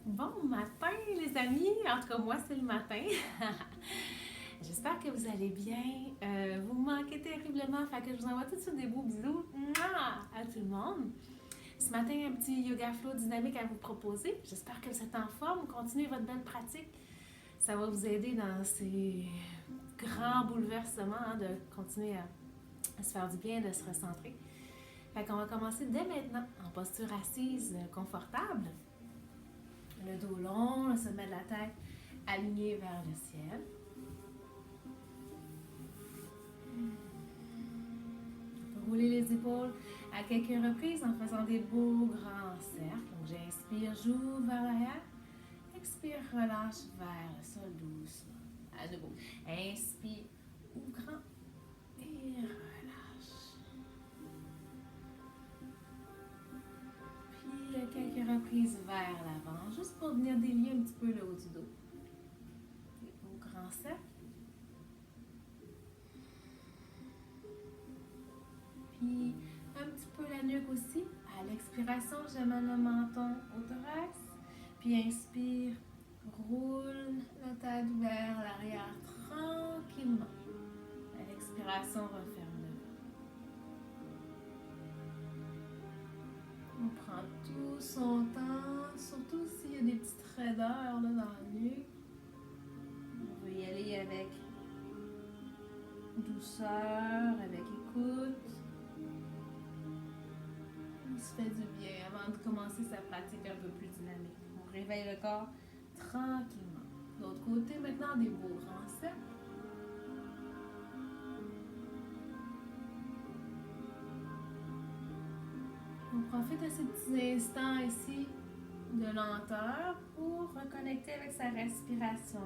Bon matin, les amis. En tout cas, moi, c'est le matin. J'espère que vous allez bien. Vous me manquez terriblement, fait que je vous envoie tout de suite des beaux bisous à tout le monde. Ce matin, un petit yoga flow dynamique à vous proposer. J'espère que vous êtes en forme. Continuez votre belle pratique. Ça va vous aider dans ces grands bouleversements de continuer à se faire du bien, de se recentrer. Fait qu'on va commencer dès maintenant en posture assise confortable. Le dos long, le sommet de la tête aligné vers le ciel. On peut rouler les épaules à quelques reprises en faisant des beaux grands cercles. Donc j'inspire, j'ouvre vers l'arrière. Expire, relâche vers le sol doucement. À nouveau. Inspire, ouvre grand et relâche. Puis quelques reprises vers l'avant, juste pour venir délier un petit peu le haut du dos. Des beaux grands cercles. Puis un petit peu la nuque aussi. À l'expiration, j'amène le menton au thorax. Puis inspire, roule la tête vers l'arrière tranquillement. À l'expiration, referme le ventre. On prend tout son temps, surtout s'il y a des petites raideurs là, dans la nuque. On veut y aller avec douceur, avec écoute. On se fait du bien avant de commencer sa pratique un peu plus dynamique. On réveille le corps tranquillement. De l'autre côté, maintenant, des beaux grands cercles. On profite de ces petits instants ici de lenteur pour reconnecter avec sa respiration.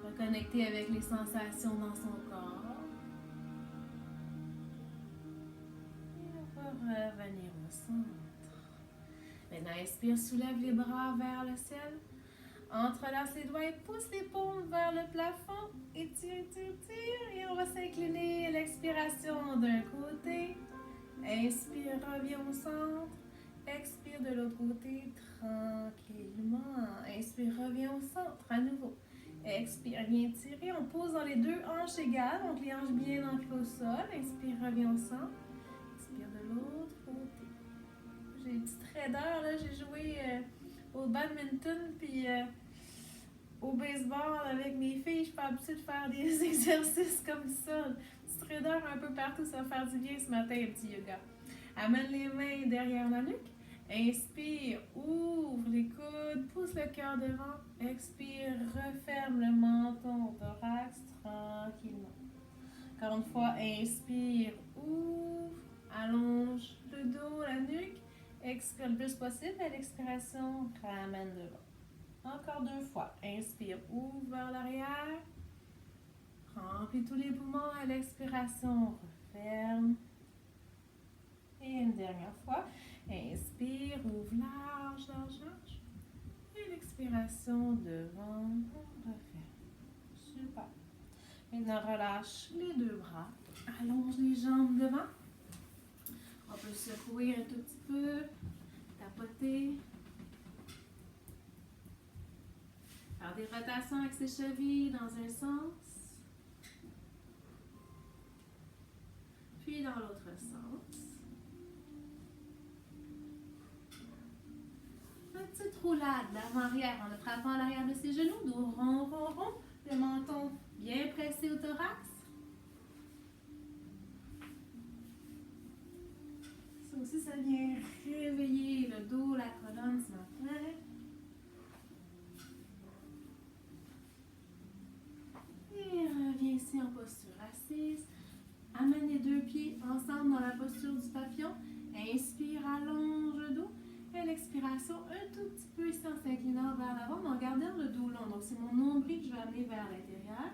Reconnecter avec les sensations dans son corps. Et on va revenir au centre. Maintenant, inspire, soulève les bras vers le ciel. Entrelace les doigts et pousse les paumes vers le plafond. Étire, tire, tire. Et on va s'incliner à l'expiration d'un côté. Inspire, reviens au centre. Expire de l'autre côté tranquillement. Inspire, reviens au centre à nouveau. Expire, viens tirer. On pose dans les deux hanches égales, donc les hanches bien ancrées au sol. Inspire, reviens au centre. Expire de l'autre côté. J'ai une petite raideur, là. J'ai joué au badminton puis au baseball avec mes filles. Je suis pas habituée de faire des exercices comme ça. Petite raideur un peu partout, ça va faire du bien ce matin, un petit yoga. Amène les mains derrière la nuque. Inspire, ouvre les coudes, pousse le cœur devant. Expire, referme le menton au thorax tranquillement. Encore une fois, inspire, ouvre, allonge le dos, la nuque. Expire le plus possible. À l'expiration, ramène devant. Encore deux fois. Inspire, ouvre vers l'arrière. Remplis tous les poumons à l'expiration. Referme. Et une dernière fois. Inspire, ouvre large, large, large. Et l'expiration devant, on referme. Super. Maintenant, relâche les deux bras. Allonge les jambes devant. On peut secouer un tout petit peu. Tapoter. Faire des rotations avec ses chevilles dans un sens. Puis dans l'autre sens. Petite roulade d'avant-arrière en attrapant l'arrière de ses genoux, dos rond, rond, rond, le menton bien pressé au thorax. Ça aussi, ça vient réveiller le dos, la colonne ce matin. Et reviens ici en posture assise. Amène les deux pieds ensemble dans la posture du papillon. Inspire, allonge le dos. Et l'expiration, un tout petit peu ici en s'inclinant vers l'avant, mais en gardant le dos long. Donc, c'est mon nombril que je vais amener vers l'intérieur.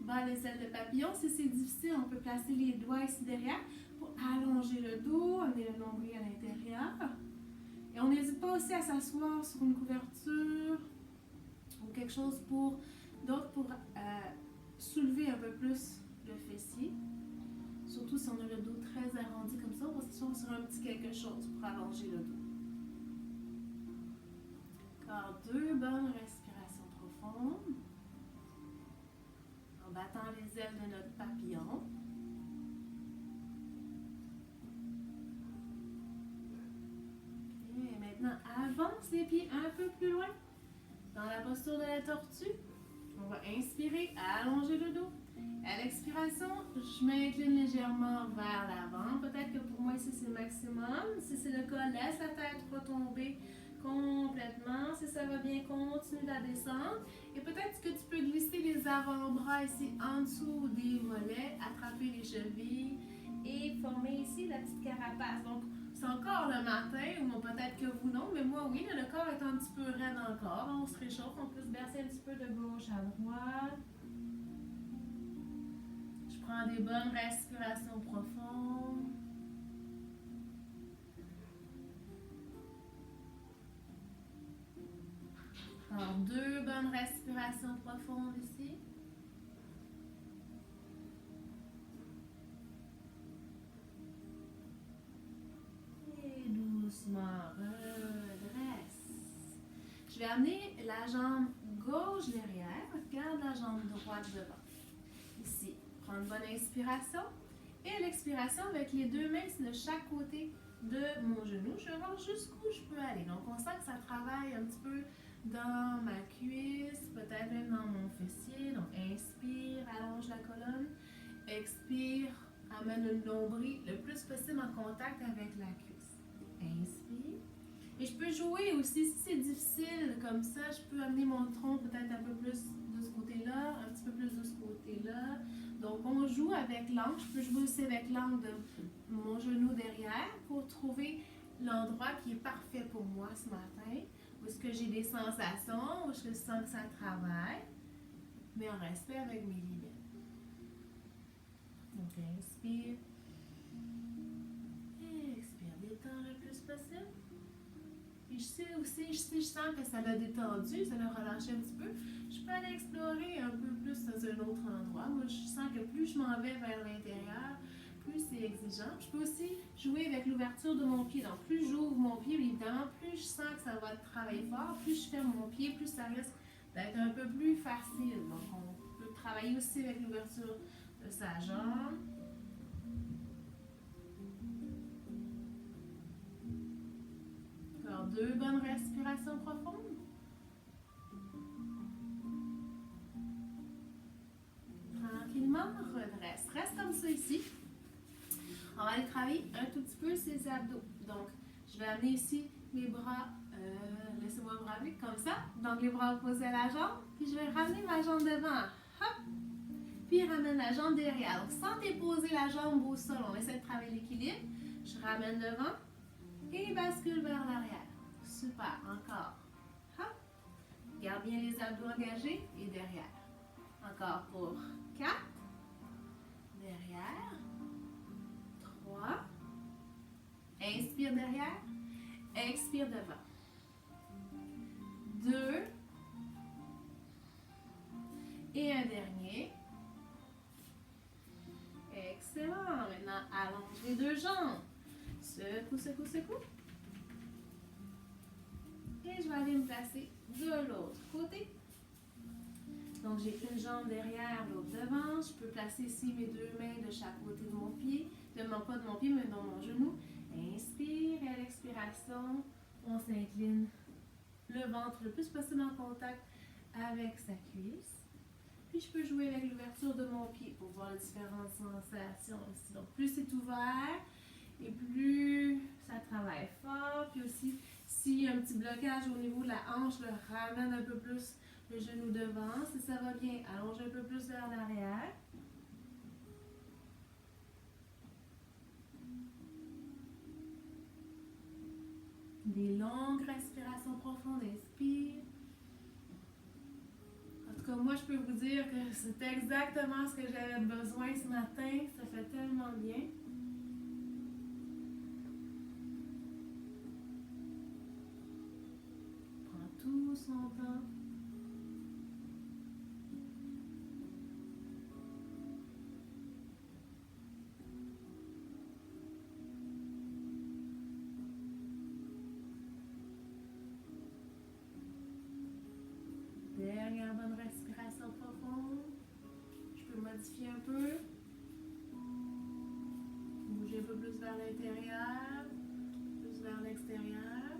Bas les ailes de papillon. Si c'est difficile, on peut placer les doigts ici derrière pour allonger le dos, amener le nombril à l'intérieur. Et on n'hésite pas aussi à s'asseoir sur une couverture ou quelque chose d'autre pour soulever un peu plus le fessier. Surtout si on a le dos très arrondi comme ça, on va s'asseoir sur un petit quelque chose pour allonger le dos. Encore 2 bonnes respirations profondes. En battant les ailes de notre papillon. Et maintenant, avance les pieds un peu plus loin. Dans la posture de la tortue, on va inspirer, allonger le dos. À l'expiration, je m'incline légèrement vers l'avant. Peut-être que pour moi ici c'est le maximum. Si c'est le cas, laisse la tête retomber complètement. Si ça va bien, continue la descente. Et peut-être que tu peux glisser les avant-bras ici en dessous des mollets, attraper les chevilles et former ici la petite carapace. Donc, c'est encore le matin, ou peut-être que vous non, mais moi oui, le corps est un petit peu raide encore. On se réchauffe, on peut se bercer un petit peu de gauche à droite. Je prends des bonnes respirations profondes. Alors, 2 bonnes respirations profondes ici. Et doucement, redresse. Je vais amener la jambe gauche derrière. Garde la jambe droite devant. Ici, prends une bonne inspiration. Et à l'expiration, avec les 2 mains de chaque côté de mon genou, je vais voir jusqu'où je peux aller. Donc, on sent que ça travaille un petit peu dans ma cuisse, peut-être même dans mon fessier. Donc, inspire, allonge la colonne. Expire, amène le nombril le plus possible en contact avec la cuisse. Inspire. Et je peux jouer aussi, si c'est difficile comme ça, je peux amener mon tronc peut-être un peu plus de ce côté-là, un petit peu plus de ce côté-là. Donc, on joue avec l'angle. Je peux jouer aussi avec l'angle de mon genou derrière pour trouver l'endroit qui est parfait pour moi ce matin. Où est-ce que j'ai des sensations, où est-ce que je sens que ça travaille, mais en respect avec mes limites. Donc, inspire. Expire, détends le plus possible. Et je sais aussi, si je sens que ça l'a détendu, ça l'a relâché un petit peu, je peux aller explorer un peu plus dans un autre endroit. Moi, je sens que plus je m'en vais vers l'intérieur, plus c'est exigeant. Je peux aussi jouer avec l'ouverture de mon pied. Donc, plus j'ouvre mon pied, évidemment, plus je sens que ça va travailler fort, plus je ferme mon pied, plus ça risque d'être un peu plus facile. Donc, on peut travailler aussi avec l'ouverture de sa jambe. Encore 2 bonnes respirations profondes. Tranquillement, redresse. Reste comme ça ici. On va aller travailler un tout petit peu ces abdos. Donc, je vais amener ici mes bras, laissez-moi me ramener comme ça. Donc, les bras opposés à la jambe. Puis, je vais ramener ma jambe devant. Hop! Puis, ramène la jambe derrière. Donc, sans déposer la jambe au sol, on essaie de travailler l'équilibre. Je ramène devant et bascule vers l'arrière. Super, encore. Hop! Garde bien les abdos engagés et derrière. Encore pour 4. Derrière. 3. Inspire derrière. Expire devant. 2. Et un dernier. Excellent. Maintenant, allonge les 2 jambes. Secoue, secoue, secoue. Et je vais aller me placer de l'autre côté. Donc, j'ai une jambe derrière, l'autre devant. Je peux placer ici mes 2 mains de chaque côté de mon pied. Pas de mon pied, mais dans mon genou. Inspire et à l'expiration, on s'incline. Le ventre le plus possible en contact avec sa cuisse. Puis, je peux jouer avec l'ouverture de mon pied pour voir les différentes sensations ici. Donc, plus c'est ouvert et plus ça travaille fort. Puis aussi, s'il y a un petit blocage au niveau de la hanche, je le ramène un peu plus le genou devant. Si ça va bien, allonge un peu plus vers l'arrière. Des longues respirations profondes. Inspire. En tout cas, moi, je peux vous dire que c'est exactement ce que j'avais besoin ce matin. Ça fait tellement bien. Prends tout son temps. Dernière bonne respiration profonde. Je peux modifier un peu. Bouger un peu plus vers l'intérieur, plus vers l'extérieur.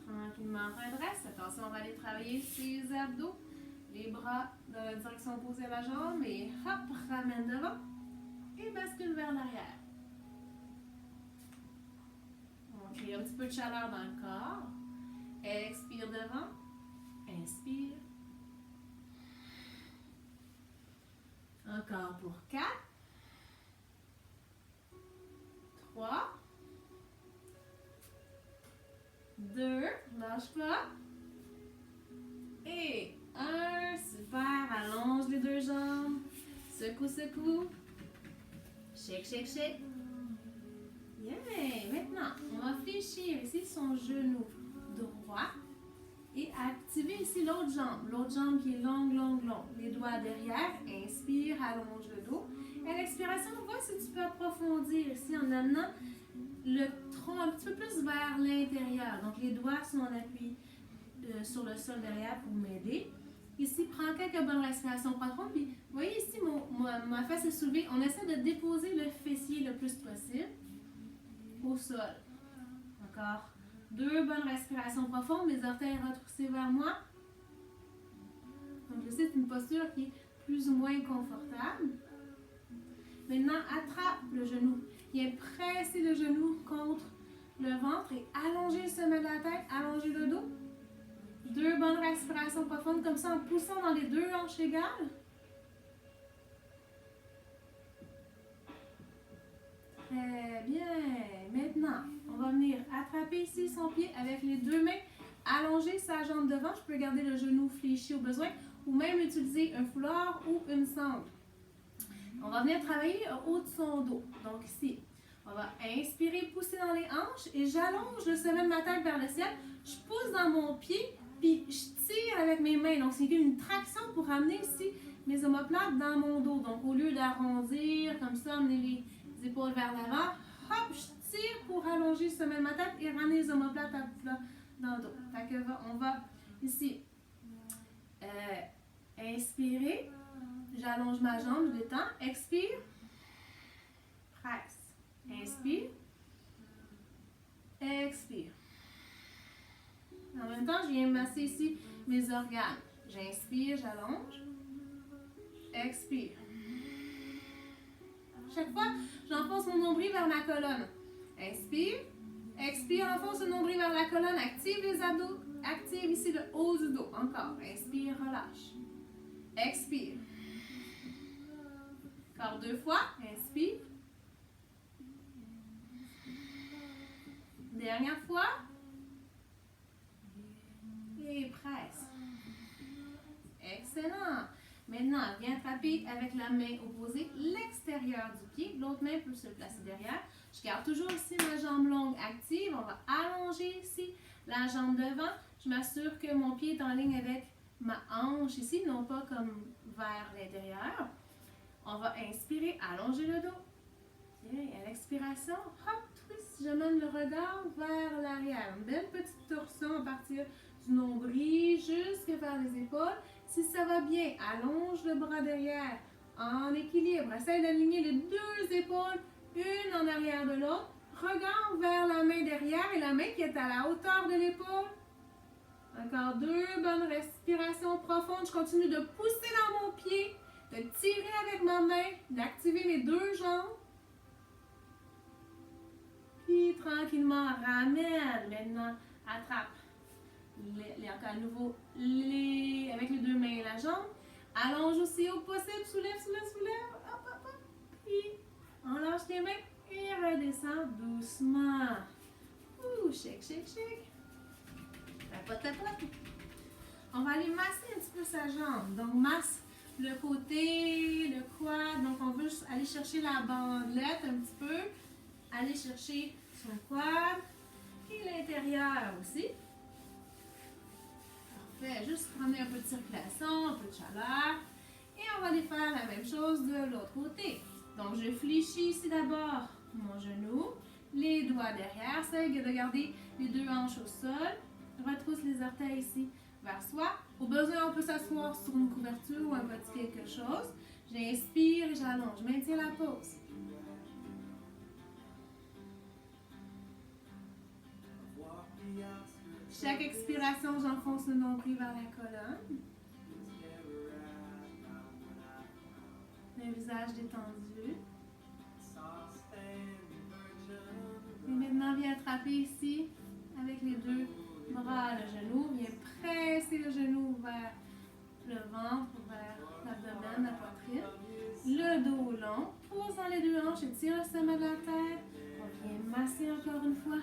Tranquillement redresse. Attention, on va aller travailler ses abdos. Les bras dans la direction opposée à la jambe et hop, ramène devant et bascule vers l'arrière. On crée un petit peu de chaleur dans le corps. Expire devant. Inspire. Encore pour 4. 3. 2. Lâche pas. Et 1. Super. Allonge les deux jambes. Secoue, secoue. Shake, shake, shake. Yeah. Maintenant, on va fléchir ici son genou droit et activer ici l'autre jambe. L'autre jambe qui est longue, longue, longue. Les doigts derrière. Inspire, allonge le dos. Et à l'expiration, on voit si tu peux approfondir ici en amenant le tronc un petit peu plus vers l'intérieur. Donc, les doigts sont en appui sur le sol derrière pour m'aider. Ici, prends quelques bonnes respirations profondes. Puis, vous voyez ici, ma face est soulevée. On essaie de déposer le fessier le plus possible au sol. Encore 2 bonnes respirations profondes. Mes orteils retroussés vers moi. Donc, je sais, c'est une posture qui est plus ou moins confortable. Maintenant, attrape le genou. Viens presser le genou contre le ventre et allonger le sommet de la tête, allonger le dos. 2 bonnes respirations profondes comme ça en poussant dans les 2 hanches égales. Très bien. Maintenant, on va venir attraper ici son pied avec les 2 mains, allonger sa jambe devant. Je peux garder le genou fléchi au besoin ou même utiliser un foulard ou une sangle. On va venir travailler au haut de son dos. Donc ici, on va inspirer, pousser dans les hanches et j'allonge le sommet de ma tête vers le ciel. Je pousse dans mon pied, puis je tire avec mes mains. Donc c'est une traction pour amener ici mes omoplates dans mon dos. Donc au lieu d'arrondir comme ça, amener les épaules vers l'avant, hop, je tire pour allonger le sommet de ma tête et ramener les omoplates à plat dans le dos. Fait que on va ici inspirer. J'allonge ma jambe, je détends. Expire. Presse. Inspire. Expire. En même temps, je viens masser ici mes organes. J'inspire, j'allonge. Expire. Chaque fois, j'enfonce mon nombril vers ma colonne. Inspire. Expire, enfonce le nombril vers la colonne. Active les abdos. Active ici le haut du dos. Encore. Inspire, relâche. Expire. Encore 2 fois. Inspire. Dernière fois. Et presse. Excellent. Maintenant, viens attraper avec la main opposée l'extérieur du pied. L'autre main peut se placer derrière. Je garde toujours ici ma jambe longue active. On va allonger ici la jambe devant. Je m'assure que mon pied est en ligne avec ma hanche ici, non pas comme vers l'intérieur. On va inspirer, allonger le dos. Bien, à l'expiration, hop, twist, j'amène le regard vers l'arrière. Une belle petite torsion à partir du nombril jusque vers les épaules. Si ça va bien, allonge le bras derrière en équilibre. Essaye d'aligner les 2 épaules, une en arrière de l'autre. Regard vers la main derrière et la main qui est à la hauteur de l'épaule. Encore 2 bonnes respirations profondes. Je continue de pousser dans mon pied, de tirer avec ma main, d'activer mes 2 jambes. Puis tranquillement, ramène. Maintenant, attrape. Encore à nouveau, avec les 2 mains la jambe. Allonge aussi au possible. Soulève, soulève, soulève. Hop, hop, hop. Puis, on lâche les mains et redescend doucement. Ouh, shake, shake, shake. Tapote, tapote. On va aller masser un petit peu sa jambe. Donc, masse le côté, le quad. Donc, on veut juste aller chercher la bandelette un petit peu. Aller chercher son quad. Et l'intérieur aussi. Parfait. Juste prendre un peu de circulation, un peu de chaleur. Et on va aller faire la même chose de l'autre côté. Donc, je fléchis ici d'abord mon genou. Les doigts derrière. Essaye de garder les 2 hanches au sol. retrousse les orteils ici vers soi. Au besoin, on peut s'asseoir sur une couverture ou un petit quelque chose. J'inspire et j'allonge. Je maintiens la pause. Chaque expiration, j'enfonce le nombril vers la colonne. Le visage détendu. Et maintenant, viens attraper ici avec les deux bras le genou. Viens presser le genou vers le ventre, vers l'abdomen, la poitrine. Le dos long. Pousse dans les deux hanches et tire le sommet de la tête. On vient masser encore une fois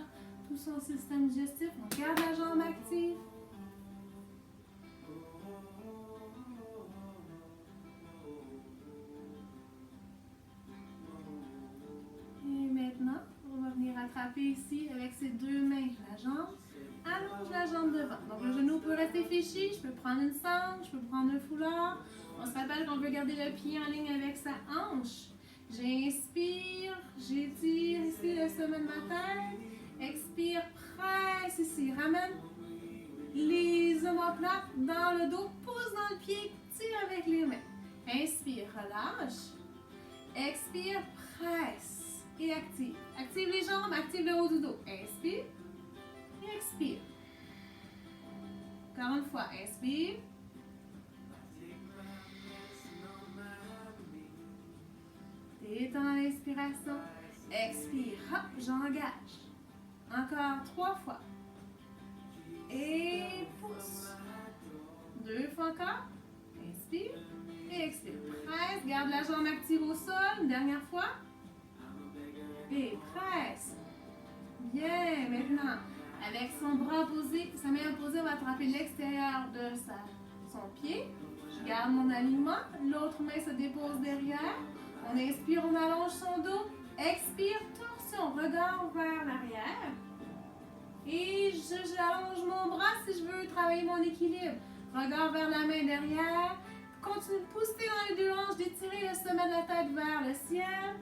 tout son système digestif. On garde la jambe active. Et maintenant, on va venir attraper ici avec ses deux mains la jambe. Allonge la jambe devant. Donc le genou peut rester fléchi. Je peux prendre une sangle, je peux prendre un foulard. On se rappelle qu'on veut garder le pied en ligne avec sa hanche. J'inspire, j'étire ici le sommet de ma tête. Expire, presse ici. Ramène les omoplates dans le dos. Pousse dans le pied, tire avec les mains. Inspire, relâche. Expire, presse et active. Active les jambes, active le haut du dos. Inspire et expire. Encore une fois, inspire. Détends l'inspiration. Expire. Hop, j'engage. Encore 3 fois. Et pousse. 2 fois encore. Inspire et expire. Presse. Garde la jambe active au sol. Une dernière fois. Et presse. Bien. Maintenant, avec son bras posé, sa main opposée, on va attraper l'extérieur de son pied. Je garde mon alignement. L'autre main se dépose derrière. On inspire, on allonge son dos. Expire, torsion, regard vers l'arrière. Et j'allonge mon bras si je veux travailler mon équilibre. Regard vers la main derrière. Continue de pousser dans les deux hanches, d'étirer le sommet de la tête vers le ciel.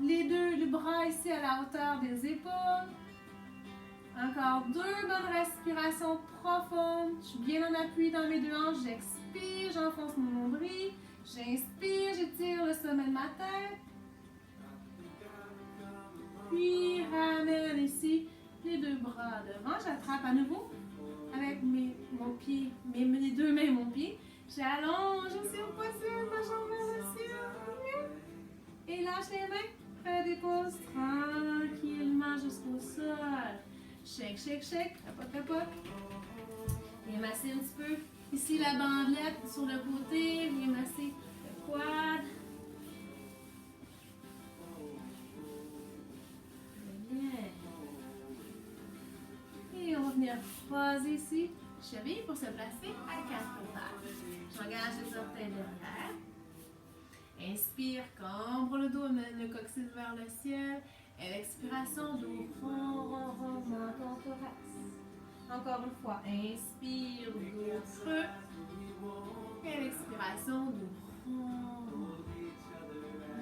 Les bras ici à la hauteur des épaules. Encore 2 bonnes respirations profondes. Je suis bien en appui dans mes deux hanches. J'expire, j'enfonce mon nombril. J'inspire, j'étire le sommet de ma tête. Puis ramène ici les deux bras devant. J'attrape à nouveau avec mon pied, les deux mains mon pied. J'allonge aussi au possible ma jambe vers le ciel. Et lâche les mains. Redépose tranquillement jusqu'au sol. Shake, shake, shake. Capote, capote. Viens masser un petit peu. Ici, la bandelette sur le côté. Viens masser le quad. Bien. Et on va venir croiser ici. Cheville pour se placer à 4 pattes. J'engage les orteils derrière. Inspire, cambre le dos, amène le coccyx vers le ciel. Et l'expiration, dos rond, menton, thorax. Encore une fois, inspire, dos creux. Et l'expiration, dos rond.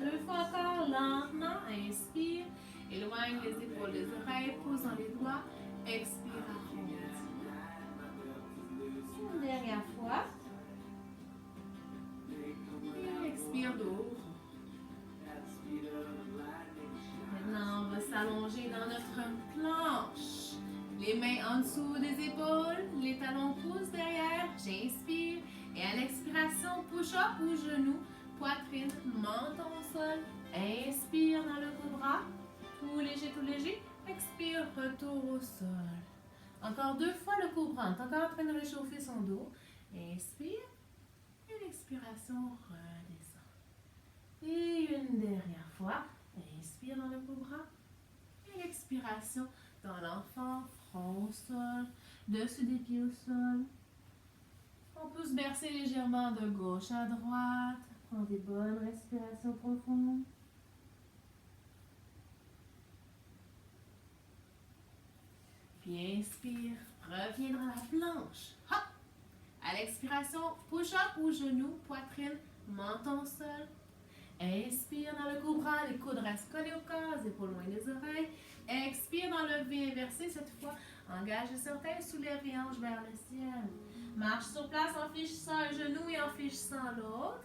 2 fois encore, lentement, inspire. Éloigne les épaules des oreilles, pousse dans les doigts. Expire, arrondis. Une dernière fois. Et expire, dos. Maintenant, on va s'allonger dans notre planche. Les mains en dessous des épaules, les talons poussent derrière. J'inspire. Et à l'expiration, push-up ou genou, poitrine, menton au sol. Inspire dans le cobra. Tout léger, tout léger. Expire, retour au sol. Encore 2 fois le cobra. On est encore en train de réchauffer son dos. Inspire. Et l'expiration redescend. Et une dernière fois. Inspire dans le cobra. Et l'expiration dans l'enfant, front au sol, dessus des pieds au sol. On peut se bercer légèrement de gauche à droite. Prends des bonnes respirations profondes. Puis inspire, reviens dans la planche. Hop! À l'expiration, push-up ou genou, poitrine, menton au sol. Inspire dans le cobra, les coudes restent collés au corps, les épaules loin des oreilles. Expire dans l'enlevé inversé cette fois. Engage les orteils, soulève les hanches vers le ciel. Marche sur place en fléchissant un genou et en fléchissant l'autre.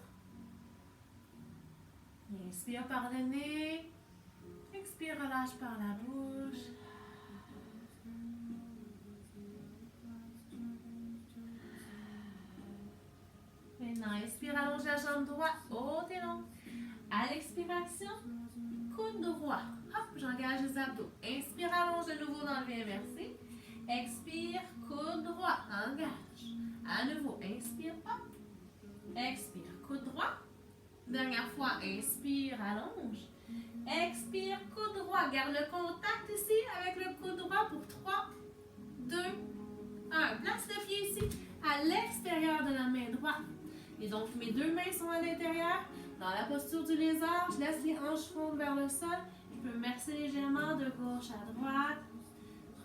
Inspire par le nez. Expire, relâche par la bouche. Maintenant, inspire, allonge la jambe droite, haute et longue. À l'expiration, coude droit. Hop, j'engage les abdos. Inspire, allonge de nouveau dans le V inversé. Expire, coude droit, engage. À nouveau, inspire, hop. Expire, coude droit. Dernière fois, inspire, allonge. Expire, coude droit. Garde le contact ici avec le coude droit pour 3, 2, 1. Place le pied ici à l'extérieur de la main droite. Et donc, mes deux mains sont à l'intérieur. Dans la posture du lézard, je laisse les hanches fondre vers le sol. Je peux me verser légèrement de gauche à droite.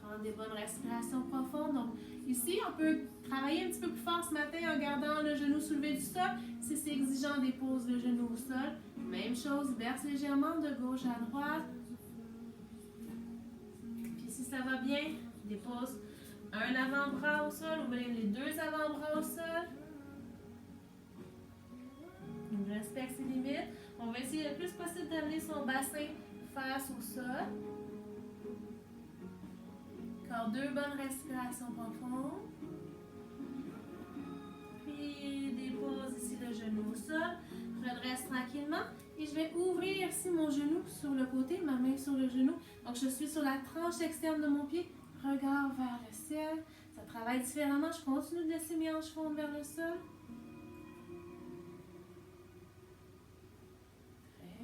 Prendre des bonnes respirations profondes. Donc, ici, on peut travailler un petit peu plus fort ce matin en gardant le genou soulevé du sol. Si c'est exigeant, dépose le genou au sol. Même chose, verse légèrement de gauche à droite. Puis si ça va bien, dépose un avant-bras au sol ou même les deux avant-bras au sol. On respecte ses limites. On va essayer le plus possible d'amener son bassin face au sol. Encore 2 bonnes respirations profondes. Puis dépose ici le genou au sol. Je redresse tranquillement et je vais ouvrir ici mon genou sur le côté, ma main sur le genou. Donc je suis sur la tranche externe de mon pied. Regard vers le ciel. Ça travaille différemment. Je continue de laisser mes hanches fondre vers le sol.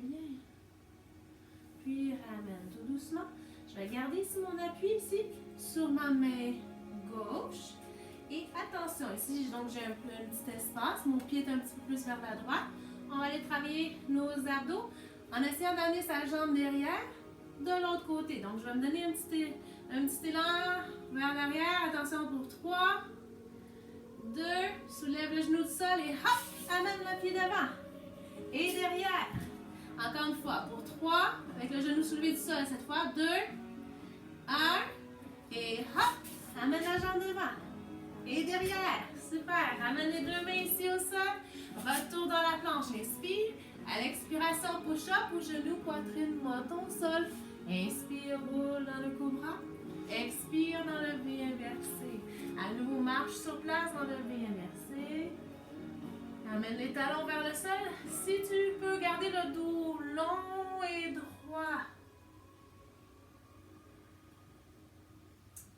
Bien. Puis ramène tout doucement. Je vais garder ici mon appui ici sur ma main gauche. Et attention, ici donc j'ai un petit espace. Mon pied est un petit peu plus vers la droite. On va aller travailler nos abdos en essayant d'amener sa jambe derrière de l'autre côté. Donc je vais me donner un petit élan vers l'arrière. Attention pour 3, 2, soulève le genou du sol et hop, amène le pied devant. Et derrière. Encore une fois, pour 3, avec le genou soulevé du sol cette fois. 2, 1, et hop, amène la jambe devant. Et derrière, super. Amène les deux mains ici au sol. Retour dans la planche, inspire. À l'expiration, push-up ou genou, poitrine, menton, sol. Inspire, roule dans le cobra. Expire dans le V inversé. À nouveau, marche sur place dans le V inversé. Amène les talons vers le sol. Si tu peux garder le dos long et droit.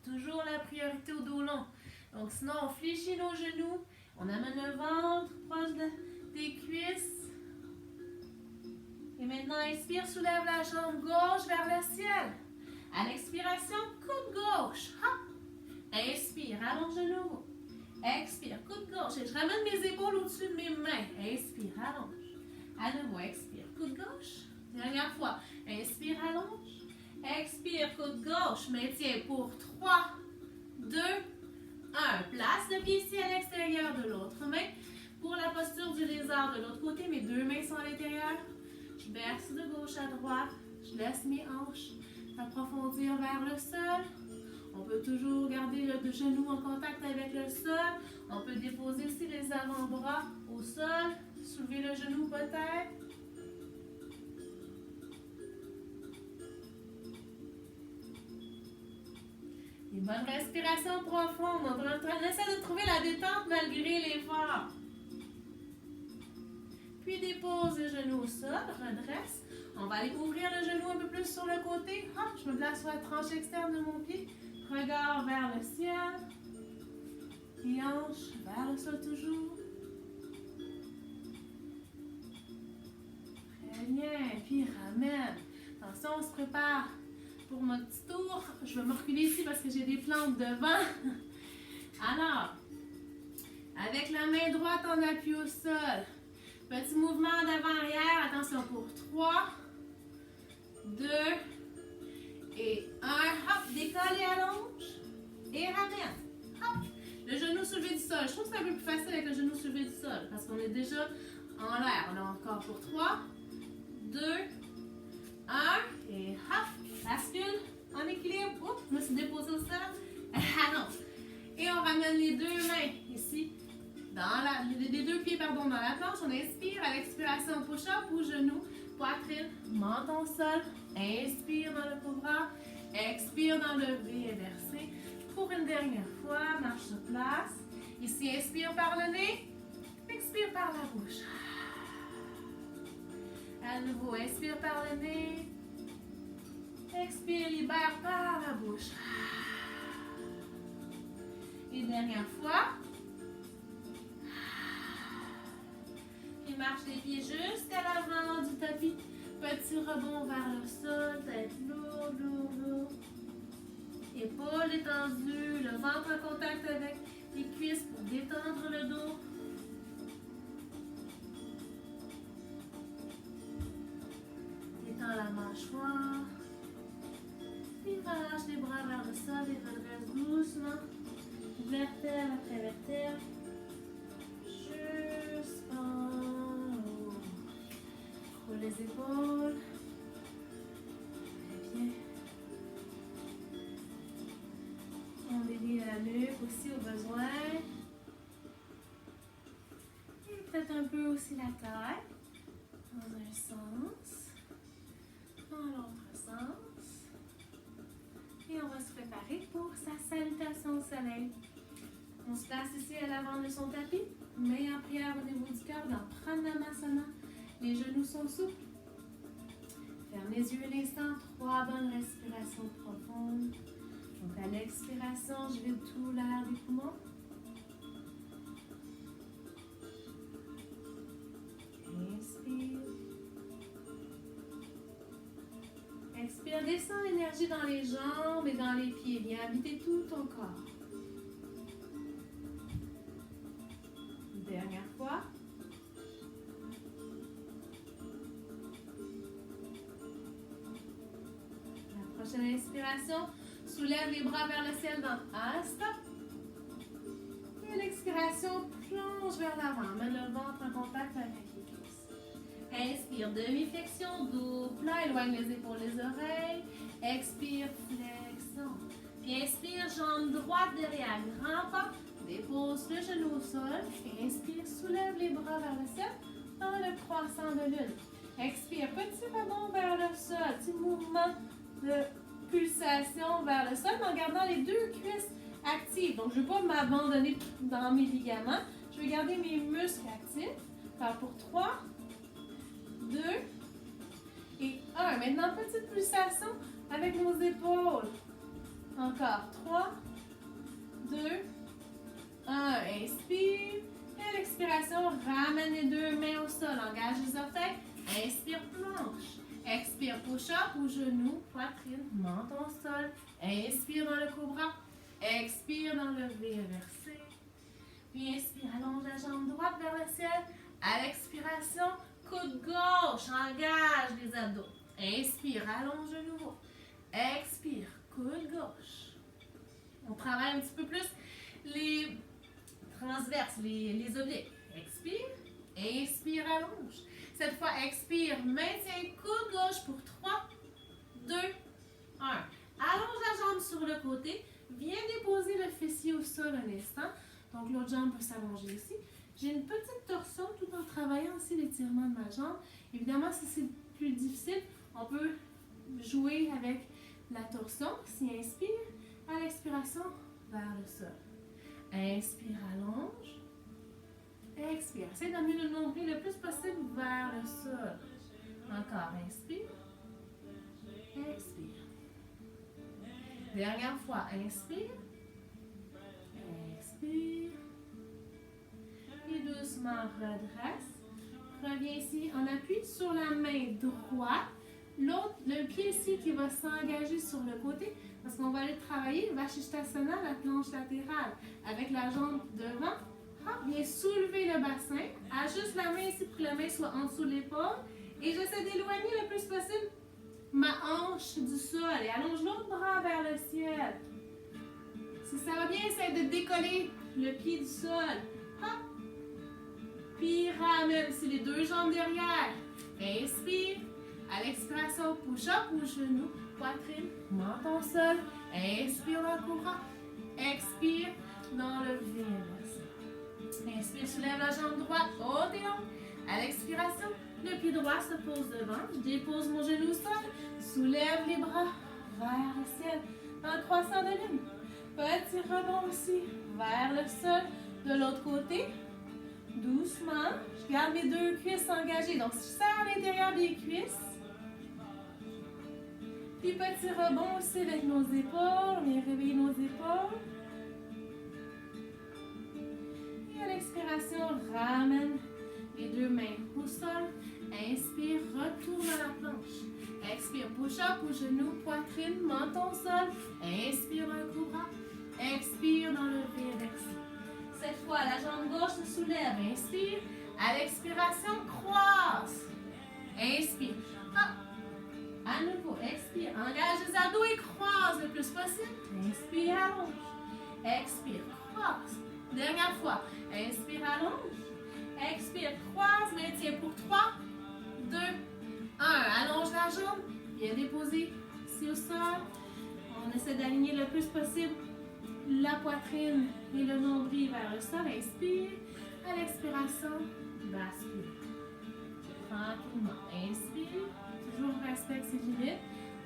Toujours la priorité au dos long. Donc sinon, on fléchit nos genoux. On amène le ventre proche des cuisses. Et maintenant, inspire, soulève la jambe gauche vers le ciel. À l'expiration, coude gauche. Hop. Inspire, allonge le genou. Expire, coude gauche. Et je ramène mes épaules au-dessus de mes mains. Inspire, allonge. À nouveau, expire, coude gauche. Dernière fois. Inspire, allonge. Expire, coude gauche. Maintiens pour 3, 2, 1. Place le pied ici à l'extérieur de l'autre main. Pour la posture du lézard de l'autre côté, mes deux mains sont à l'intérieur. Je verse de gauche à droite. Je laisse mes hanches s'approfondir vers le sol. On peut toujours garder le genou en contact avec le sol. On peut déposer aussi les avant-bras au sol. Soulever le genou peut-être. Une bonne respiration profonde. On essaie de trouver la détente malgré l'effort. Puis dépose le genou au sol, redresse. On va aller ouvrir le genou un peu plus sur le côté. Hop, je me place sur la tranche externe de mon pied. Regard vers le ciel. Et hanche vers le sol toujours. Très bien. Puis ramène. Attention, on se prépare pour mon petit tour. Je vais me reculer ici parce que j'ai des plantes devant. Alors, avec la main droite en appui au sol. Petit mouvement d'avant-arrière. Attention pour 3, 2 et 1. Hop, décolle et allonge. Et ramène. Hop. Le genou soulevé du sol. Je trouve que c'est un peu plus facile avec le genou soulevé du sol parce qu'on est déjà en l'air. On a encore pour 3, 2, 1. Et hop, bascule en équilibre. Je me suis déposée au sol. Allonge. Et on ramène les deux mains ici, les deux pieds pardon, dans la planche. On inspire. À l'expiration, push-up ou genou, poitrine, menton au sol. Inspire dans le cobra. Expire dans le V inversé. Pour une dernière fois, marche sur place. Ici, inspire par le nez. Expire par la bouche. À nouveau, inspire par le nez. Expire, libère par la bouche. Et dernière fois. Puis marche les pieds jusqu'à l'avant du tapis. Petit rebond vers le sol, tête lourde, lourde, lourde. Épaules étendues, le ventre en contact avec les cuisses pour détendre le dos. Détends la mâchoire. Puis relâche les bras vers le sol et redresse doucement. Vertèbre après vertèbre. Jusqu'en haut. Roule les épaules. Très bien. On délie la nuque aussi au besoin. Et peut-être un peu aussi la taille. Dans un sens. Dans l'autre sens. Et on va se préparer pour sa salutation au soleil. On se place ici à l'avant de son tapis. Main en prière au niveau du cœur dans Pranayama. Les genoux sont souples. Ferme les yeux un instant. 3 bonnes respirations profondes. Donc à l'expiration, je vide tout l'air des poumons. Inspire. Expire, descends l'énergie dans les jambes et dans les pieds. Viens habiter tout ton corps. Dernière fois. La prochaine inspiration, soulève les bras vers le ciel dans Hasta. Et l'expiration, plonge vers l'avant. Mets le ventre en contact avec les cuisses. Inspire, demi-flexion, dos plat, éloigne les épaules, les oreilles. Expire, flexion. Puis inspire, jambe droite derrière, grand pas. Dépose le genou au sol. Inspire, soulève les bras vers le ciel dans le croissant de lune. Expire, petit rebond vers le sol. Petit mouvement de pulsation vers le sol, mais en gardant les deux cuisses actives. Donc, je ne vais pas m'abandonner dans mes ligaments. Je vais garder mes muscles actifs. Faire pour 3, 2 et 1. Maintenant, petite pulsation avec nos épaules. Encore 3, 2, 1. Inspire. Et à l'expiration, ramène les deux mains au sol. Engage les orteils. Inspire, planche. Expire, push-up ou genou, poitrine, menton au sol. Inspire dans le cobra. Expire dans le V inversé. Puis inspire, allonge la jambe droite vers le ciel. À l'expiration, coude gauche, engage les abdos. Inspire, allonge de nouveau. Expire, coude gauche. On travaille un petit peu plus les transverses, les obliques. Expire, inspire, allonge. Cette fois, expire, maintiens coude gauche pour 3, 2, 1. Allonge la jambe sur le côté. Viens déposer le fessier au sol un instant. Donc, l'autre jambe peut s'allonger ici. J'ai une petite torsion tout en travaillant aussi l'étirement de ma jambe. Évidemment, si c'est plus difficile, on peut jouer avec la torsion. Si inspire, à l'expiration, vers le sol. Inspire, allonge. Expire. Essaye d'amener le nombril le plus possible vers le sol. Encore, inspire. Expire. Dernière fois, inspire. Expire. Et doucement, redresse. Reviens ici, on appuie sur la main droite. L'autre, le pied ici qui va s'engager sur le côté parce qu'on va aller travailler Vashisthasana, la planche latérale. Avec la jambe devant, hop, viens soulever le bassin. Ajuste la main ici pour que la main soit en dessous de l'épaule. Et j'essaie d'éloigner le plus possible ma hanche du sol. Et allonge l'autre bras vers le ciel. Si ça va bien, essaie de décoller le pied du sol. Hop. Puis ramène ici les deux jambes derrière. Inspire. À l'expiration, push-up ou genou. poitrine, menton sol. Inspire dans le cobra. Expire dans le V inversé. Inspire, soulève la jambe droite, haute et longue. À l'expiration, le pied droit se pose devant. Je dépose mon genou au sol. Soulève les bras vers le ciel. En croissant de lune. Petit rebond aussi vers le sol. De l'autre côté, doucement. Je garde mes deux cuisses engagées. Donc, je serre l'intérieur des cuisses. Puis petit rebond aussi avec nos épaules. On vient réveiller nos épaules. Et à l'expiration, ramène les deux mains au sol. Inspire, retourne à la planche. Expire, push-up au genou, poitrine, menton, sol. Inspire dans le cobra. Expire dans le V inversé. Cette fois, la jambe gauche se soulève. Inspire. À l'expiration, croise. Inspire. Hop. À nouveau, expire. Engage les abdos et croise le plus possible. Inspire, allonge. Expire, croise. Dernière fois. Inspire, allonge. Expire, croise. Maintien pour 3, 2, 1. Allonge la jambe. Bien déposé ici au sol. On essaie d'aligner le plus possible la poitrine et le nombril vers le sol. Inspire. À l'expiration, bascule. Tranquillement. Inspire. Toujours on respecte ses limites.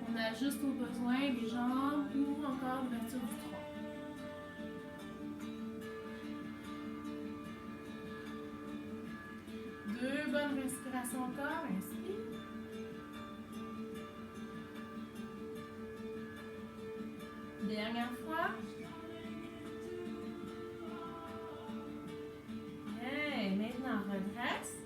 On ajuste aux besoins des jambes ou encore l'ouverture du tronc. Deux bonnes respirations encore. Inspire. Dernière fois. Hey, maintenant redresse.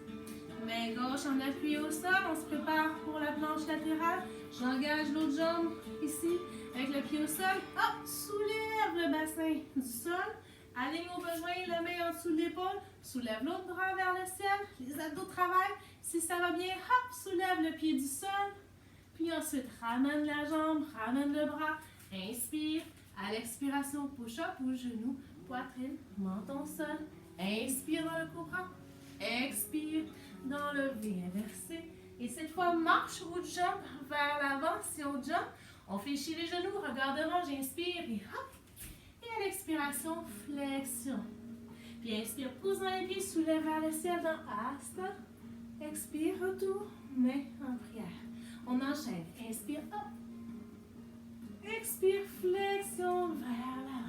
Main gauche en appui au sol. On se prépare pour la planche latérale. J'engage l'autre jambe ici avec le pied au sol. Hop, soulève le bassin du sol. Aligne au besoin la main en dessous de l'épaule. Soulève l'autre bras vers le ciel. Les abdos travaillent. Si ça va bien, hop, soulève le pied du sol. Puis ensuite, ramène la jambe, ramène le bras. Inspire. À l'expiration, push-up au genou, poitrine, menton sol. Inspire dans le cobra. Expire dans le V inversé. Et cette fois, marche ou jump vers l'avant. Si on jump, on fléchit les genoux, regard devant, j'inspire et hop. Et à l'expiration, flexion. Puis inspire, pousse dans les pieds, soulève vers le ciel dans Hasta. Expire, retour, main en prière. On enchaîne. Inspire, hop. Expire, flexion vers l'avant.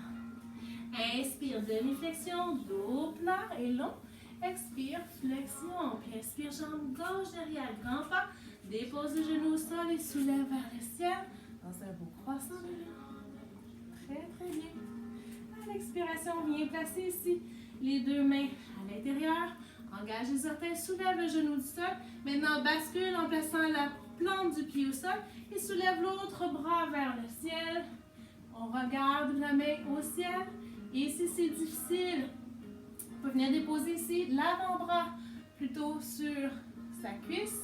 Inspire, demi-flexion, dos plat et long. Expire, flexion. Puis inspire, jambe gauche derrière, grand pas. Dépose le genou au sol et soulève vers le ciel. Dans un beau croissant de lune. Très, très bien. À l'expiration, bien placé ici. Les deux mains à l'intérieur. Engage les orteils, soulève le genou du sol. Maintenant, bascule en plaçant la plante du pied au sol. Et soulève l'autre bras vers le ciel. On regarde la main au ciel. Et si c'est difficile, on peut venir déposer ici l'avant-bras plutôt sur sa cuisse.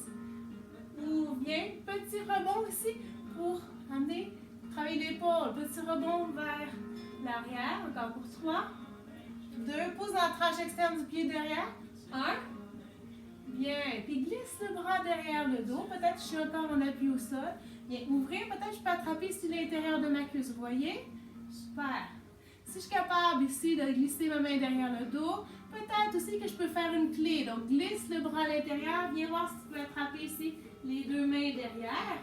Ou bien, petit rebond ici pour amener, travailler l'épaule. Petit rebond vers l'arrière. Encore pour 3, 2. Pousse dans la tranche externe du pied derrière. 1. Bien. Puis glisse le bras derrière le dos. Peut-être que je suis encore en appui au sol. Bien. Ouvrez. Peut-être que je peux attraper ici l'intérieur de ma cuisse. Vous voyez? Super. Si je suis capable ici de glisser ma main derrière le dos, peut-être aussi que je peux faire une clé. Donc, glisse le bras à l'intérieur. Viens voir si tu peux attraper ici les deux mains derrière.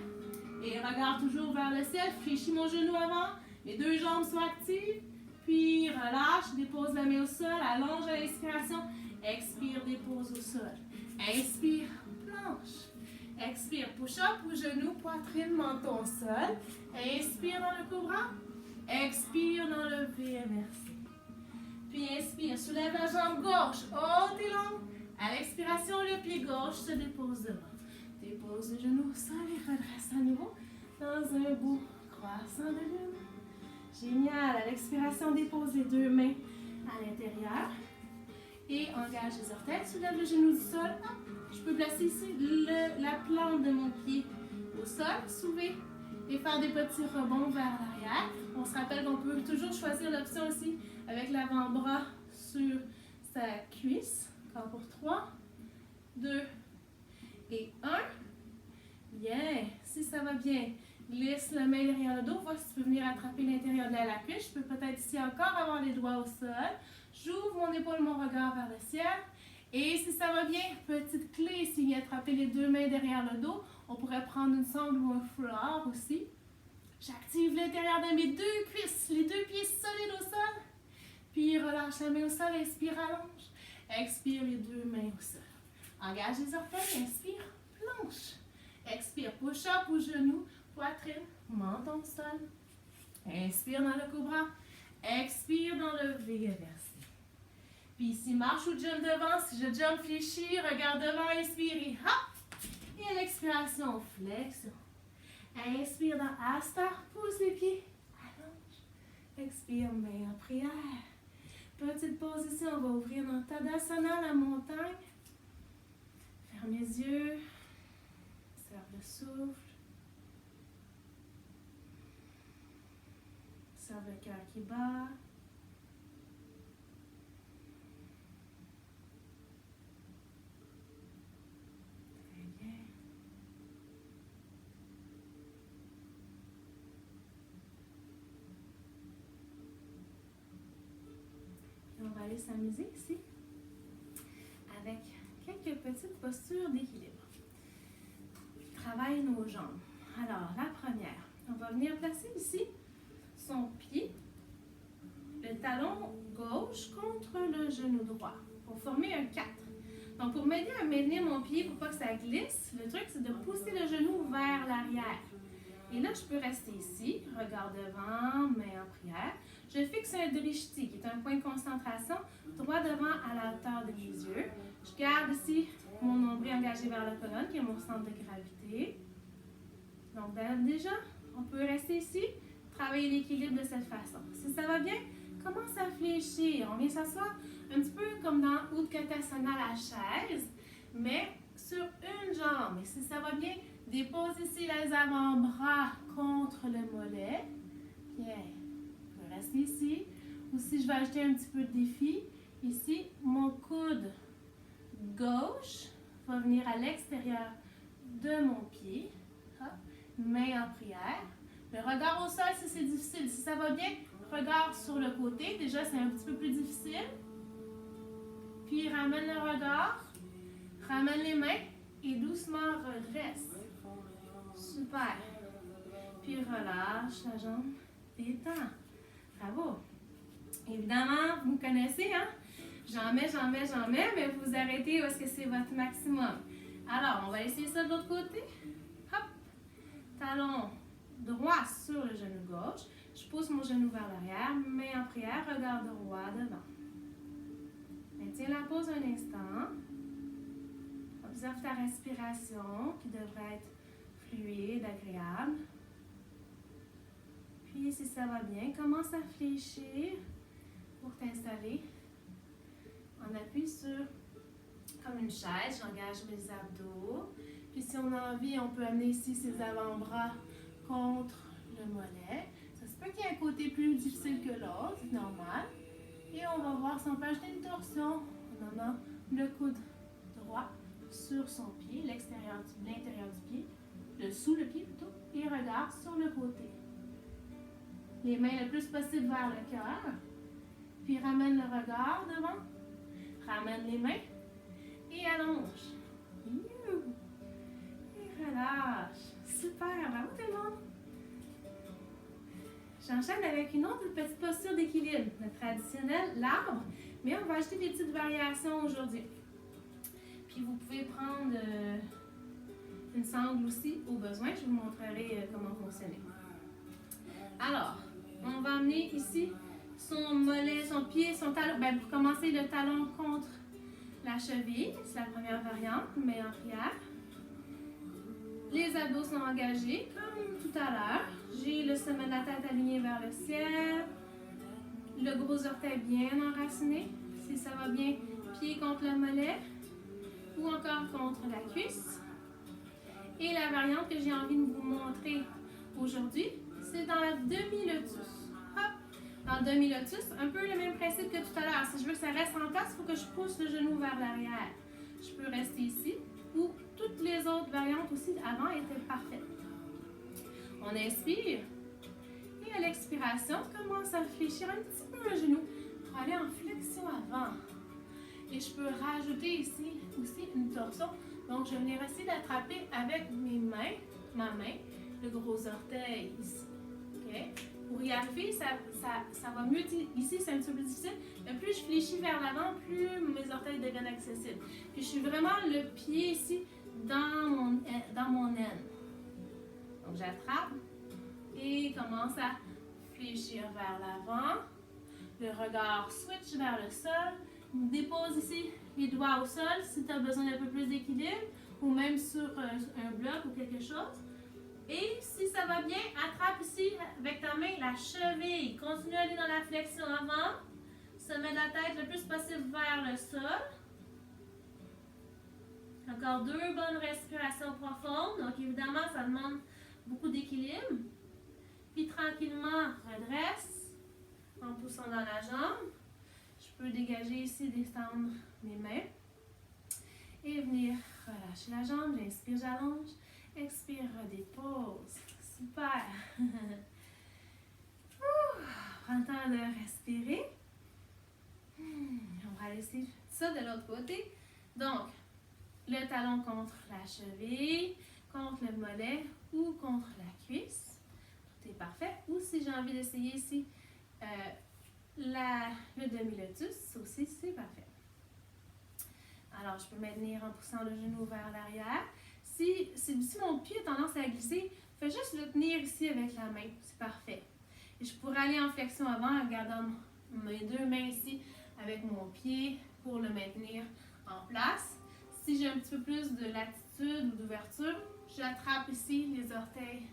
Et regarde toujours vers le ciel. Fléchis mon genou avant. Les deux jambes sont actives. Puis, relâche. Dépose la main au sol. Allonge à l'inspiration. Expire, dépose au sol. Inspire, planche. Expire, push-up ou genou, poitrine, menton au sol. Inspire dans le cobra. Expire dans le V inversé. Puis inspire, soulève la jambe gauche, haute et longue. À l'expiration, le pied gauche se dépose devant. Dépose le genou au sol et redresse à nouveau dans un beau croissant de lune. Génial. À l'expiration, dépose les deux mains à l'intérieur. Et engage les orteils, soulève le genou du sol. Hop. Je peux placer ici la plante de mon pied au sol, soulever et faire des petits rebonds vers l'arrière. On se rappelle qu'on peut toujours choisir l'option aussi avec l'avant-bras sur sa cuisse. Encore pour 3, 2 et 1. Bien. Si ça va bien, Glisse la main derrière le dos. Vois si tu peux venir attraper l'intérieur de la cuisse. Je peux peut-être ici encore avoir les doigts au sol. J'ouvre mon épaule, mon regard vers le ciel. Et si ça va bien, petite clé ici, viens attraper les deux mains derrière le dos. On pourrait prendre une sangle ou un foulard aussi. J'active l'intérieur de mes deux cuisses, les deux pieds solides au sol. Puis relâche la main au sol, inspire, allonge. Expire les deux mains au sol. Engage les orteils, inspire, planche. Expire, push-up au genou, poitrine, menton au sol. Inspire dans le cobra. Expire dans le V inversé. Puis ici, marche ou jump devant. Si je jump, fléchis, regarde devant, inspire et hop. Et à l'expiration, flexion. Inspire dans Asta, pousse les pieds, allonge. Expire, main en prière. Petite pause ici, on va ouvrir dans Tadasana, la montagne. Ferme les yeux. Serre le souffle. Serre le cœur qui bat. Très bien. Et on va aller s'amuser ici avec quelques petites postures d'équilibre. Travaille nos jambes. Alors, la première, on va venir placer ici son pied, le talon gauche contre le genou droit pour former un 4. Donc, pour m'aider à maintenir mon pied pour pas que ça glisse, le truc, c'est de pousser le genou vers l'arrière. Et là, je peux rester ici, regard devant, main en prière. Je fixe un drishti, qui est un point de concentration, droit devant à la hauteur de mes yeux. Je garde ici mon nombril engagé vers la colonne, qui est mon centre de gravité. Donc, déjà, on peut rester ici, travailler l'équilibre de cette façon. Si ça va bien, commence à fléchir. On vient s'asseoir un petit peu comme dans Utkatasana, la chaise, mais sur une jambe. Et si ça va bien, dépose ici les avant-bras contre le mollet. Bien. Je peux rester ici. Ou si je vais ajouter un petit peu de défi, ici, mon coude gauche va venir à l'extérieur de mon pied. Hop. Main en prière. Le regard au sol, si c'est difficile. Si ça va bien, regard sur le côté. Déjà, c'est un petit peu plus difficile. Puis, ramène le regard. Ramène les mains. Et doucement, redresse. Super. Puis, relâche la jambe. Détends. Bravo. Évidemment, vous me connaissez, hein? J'en mets, mais vous arrêtez où est-ce que c'est votre maximum. Alors, on va essayer ça de l'autre côté. Hop. Talon droit sur le genou gauche. Je pousse mon genou vers l'arrière, main en prière, regard droit devant. Maintiens la pose un instant. Observe ta respiration qui devrait être fluide, agréable. Puis, si ça va bien, commence à fléchir pour t'installer. On appuie sur comme une chaise, j'engage mes abdos. Puis si on a envie, on peut amener ici ses avant-bras contre le mollet. Ça se peut qu'il y ait un côté plus difficile que l'autre, c'est normal. Et on va voir si on peut ajouter une torsion en amenant le coude droit sur son pied, l'intérieur du pied, dessous le pied plutôt, et regard sur le côté. Les mains le plus possible vers le cœur. Puis ramène le regard devant. Ramène les mains et allonge. Et relâche. Super, bravo tout le monde. J'enchaîne avec une autre petite posture d'équilibre. Le traditionnel, l'arbre, mais on va ajouter des petites variations aujourd'hui. Puis vous pouvez prendre une sangle aussi au besoin. Je vous montrerai comment fonctionner. Alors, on va amener ici son mollet, son pied, son talon. Ben, pour commencer, le talon contre la cheville. C'est la première variante, mais en prière. Les abdos sont engagés, comme tout à l'heure. J'ai le sommet de la tête aligné vers le ciel. Le gros orteil bien enraciné. Si ça va bien, pied contre le mollet. Ou encore contre la cuisse. Et la variante que j'ai envie de vous montrer aujourd'hui, c'est dans la demi-lotus. Dans le demi-lotus, un peu le même principe que tout à l'heure. Si je veux que ça reste en place, il faut que je pousse le genou vers l'arrière. Je peux rester ici, ou toutes les autres variantes aussi avant étaient parfaites. On inspire. Et à l'expiration, commence à fléchir un petit peu le genou pour aller en flexion avant. Et je peux rajouter ici aussi une torsion. Donc, je vais venir essayer d'attraper avec mes mains, ma main, le gros orteil ici. Okay? Pour y arriver, ça va mieux. Ici, c'est un petit peu difficile. Mais plus je fléchis vers l'avant, plus mes orteils deviennent accessibles. Puis, je suis vraiment le pied ici dans mon aine. Donc, j'attrape et commence à fléchir vers l'avant. Le regard switch vers le sol. Dépose ici les doigts au sol si tu as besoin d'un peu plus d'équilibre ou même sur un bloc ou quelque chose. Et si ça va bien, attrape ici avec ta main la cheville. Continue à aller dans la flexion avant. Sommet de la tête le plus possible vers le sol. Encore 2 bonnes respirations profondes. Donc évidemment, ça demande beaucoup d'équilibre. Puis tranquillement, redresse en poussant dans la jambe. Je peux dégager ici, descendre mes mains. Et venir relâcher la jambe. J'inspire, j'allonge. Expire, redépose. Super. Prends le temps de respirer. On va laisser ça de l'autre côté. Donc, le talon contre la cheville, contre le mollet ou contre la cuisse. Tout est parfait. Ou si j'ai envie d'essayer ici le demi-lotus, ça aussi c'est parfait. Alors, je peux maintenir en poussant le genou vers l'arrière. Si mon pied a tendance à glisser, fais juste le tenir ici avec la main. C'est parfait. Et je pourrais aller en flexion avant en gardant mes 2 mains ici avec mon pied pour le maintenir en place. Si j'ai un petit peu plus de latitude ou d'ouverture, j'attrape ici les orteils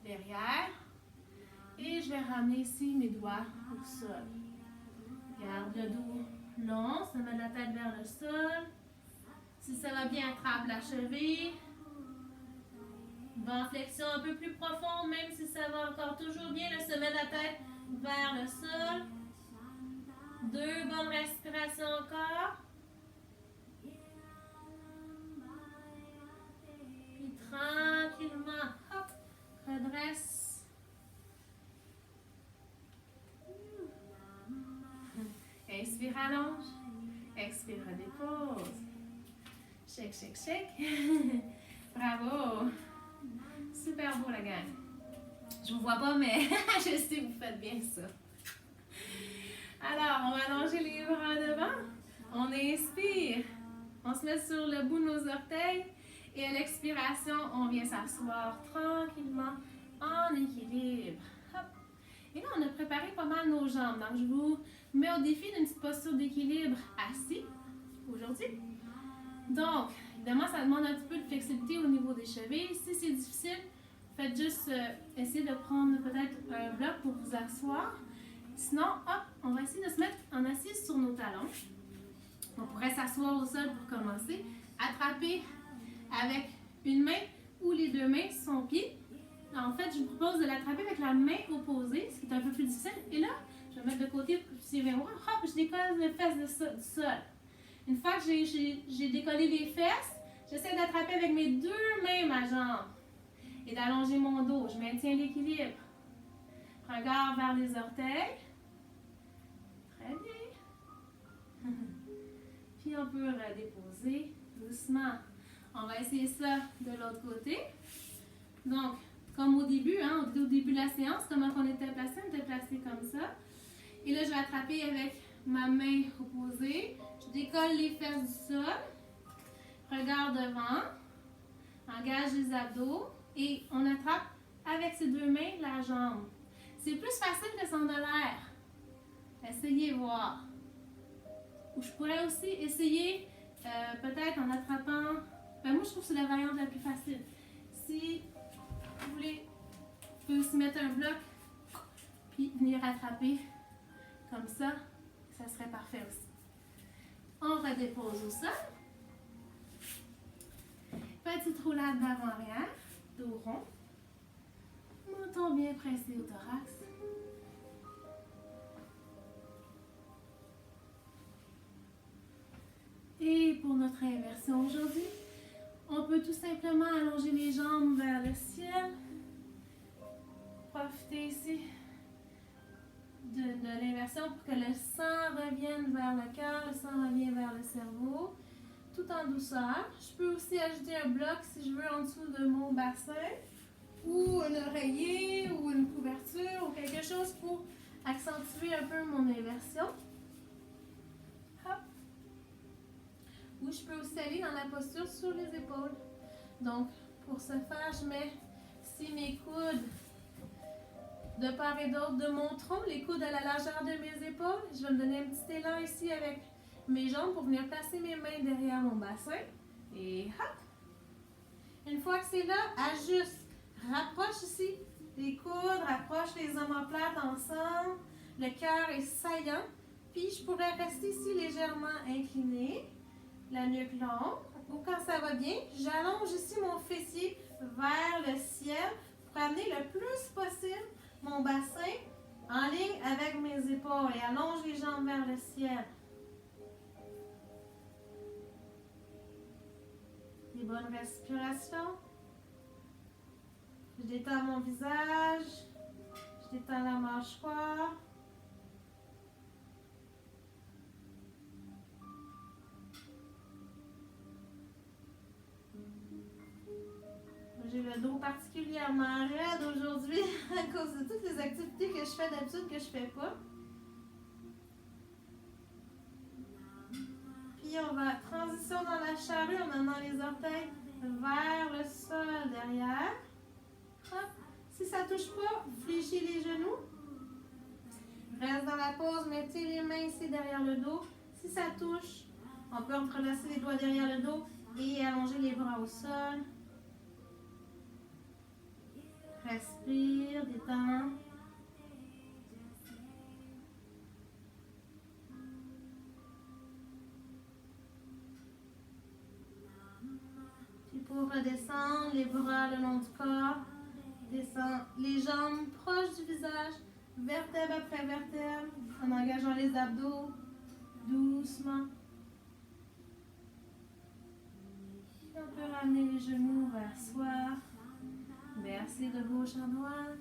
derrière et je vais ramener ici mes doigts au sol. Garde le dos long, se met la tête vers le sol. Si ça va bien, attrape la cheville. Va en flexion un peu plus profonde, même si ça va encore toujours bien, le sommet de la tête vers le sol. 2 bonnes respirations encore. Puis tranquillement, hop, redresse. Inspire, allonge. Expire, redépose. Shake, shake, shake. Bravo. Super beau la gang. Je vous vois pas, mais je sais que vous faites bien ça. Alors, on va allonger les bras devant. On inspire. On se met sur le bout de nos orteils. Et à l'expiration, on vient s'asseoir tranquillement en équilibre. Hop. Et là, on a préparé pas mal nos jambes. Donc, je vous mets au défi d'une petite posture d'équilibre assis aujourd'hui. Donc, évidemment, ça demande un petit peu de flexibilité au niveau des chevilles. Si c'est difficile, faites juste essayer de prendre peut-être un bloc pour vous asseoir. Sinon, hop, on va essayer de se mettre en assise sur nos talons. On pourrait s'asseoir au sol pour commencer. Attraper avec une main ou les 2 mains son pied. En fait, je vous propose de l'attraper avec la main opposée, ce qui est un peu plus difficile. Et là, je vais mettre de côté, si hop, je décolle les fesses du sol. Une fois que j'ai décollé les fesses, j'essaie d'attraper avec mes 2 mains ma jambe et d'allonger mon dos. Je maintiens l'équilibre. Regard vers les orteils. Très bien. Puis on peut redéposer doucement. On va essayer ça de l'autre côté. Donc, comme au début, au début de la séance, comment on était placé? On était placé comme ça. Et là, je vais attraper avec ma main opposée. Je décolle les fesses du sol. Regard devant. Engage les abdos. Et on attrape avec ces 2 mains la jambe. C'est plus facile que ça en a l'air. Essayez voir. Ou je pourrais aussi essayer peut-être en attrapant. Moi, je trouve que c'est la variante la plus facile. Si vous voulez, vous pouvez aussi mettre un bloc puis venir attraper comme ça. Ça serait parfait aussi. On redépose au sol. Petite roulade d'avant-arrière, dos rond. Menton bien pressé au thorax. Et pour notre inversion aujourd'hui, on peut tout simplement allonger les jambes vers le ciel profiter ici de l'inversion pour que le sang revienne vers le cœur, le sang revient vers le cerveau, tout en douceur. Je peux aussi ajouter un bloc si je veux en dessous de mon bassin, ou un oreiller, ou une couverture, ou quelque chose pour accentuer un peu mon inversion. Hop. Ou je peux aussi aller dans la posture sur les épaules. Donc, pour ce faire, je mets ici mes coudes de part et d'autre de mon tronc, les coudes à la largeur de mes épaules. Je vais me donner un petit élan ici avec mes jambes pour venir placer mes mains derrière mon bassin. Et hop! Une fois que c'est là, ajuste. Rapproche ici les coudes, rapproche les omoplates ensemble. Le cœur est saillant. Puis je pourrais rester ici légèrement incliné, la nuque longue. Ou quand ça va bien, j'allonge ici mon fessier vers le ciel pour amener le plus possible mon bassin en ligne avec mes épaules et allonge les jambes vers le ciel. Des bonnes respirations. Je détends mon visage. Je détends la mâchoire. J'ai le dos particulièrement raide aujourd'hui à cause de toutes les activités que je fais d'habitude que je ne fais pas. Puis on va transition dans la charrue en menant les orteils vers le sol derrière. Hop. Si ça ne touche pas, fléchis les genoux. Reste dans la pose, mettez les mains ici derrière le dos. Si ça touche, on peut entrelacer les doigts derrière le dos et allonger les bras au sol. Respire, détends. Puis pour redescendre, les bras le long du corps. Descends les jambes proches du visage, vertèbre après vertèbre, en engageant les abdos doucement. Puis on peut ramener les genoux vers soi. Verser de gauche à droite.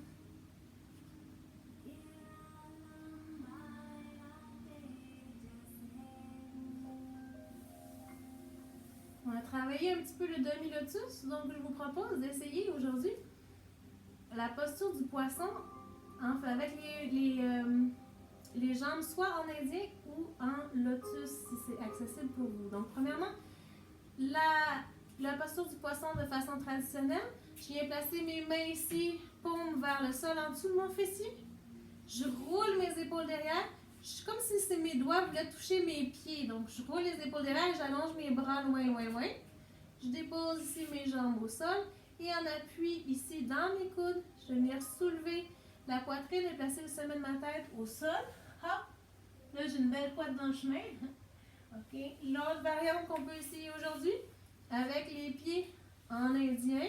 On va travailler un petit peu le demi-lotus, donc je vous propose d'essayer aujourd'hui la posture du poisson avec les jambes soit en indien ou en lotus si c'est accessible pour vous. Donc premièrement, la posture du poisson de façon traditionnelle. Je viens placer mes mains ici, paume vers le sol en dessous de mon fessier. Je roule mes épaules derrière. Comme si mes doigts voulaient toucher mes pieds. Donc, je roule les épaules derrière et j'allonge mes bras loin, loin, loin. Je dépose ici mes jambes au sol. Et en appui ici dans mes coudes, je vais venir soulever la poitrine et placer le sommet de ma tête au sol. Hop! Là, j'ai une belle pointe dans le chemin. OK. L'autre variante qu'on peut essayer aujourd'hui, avec les pieds en indien.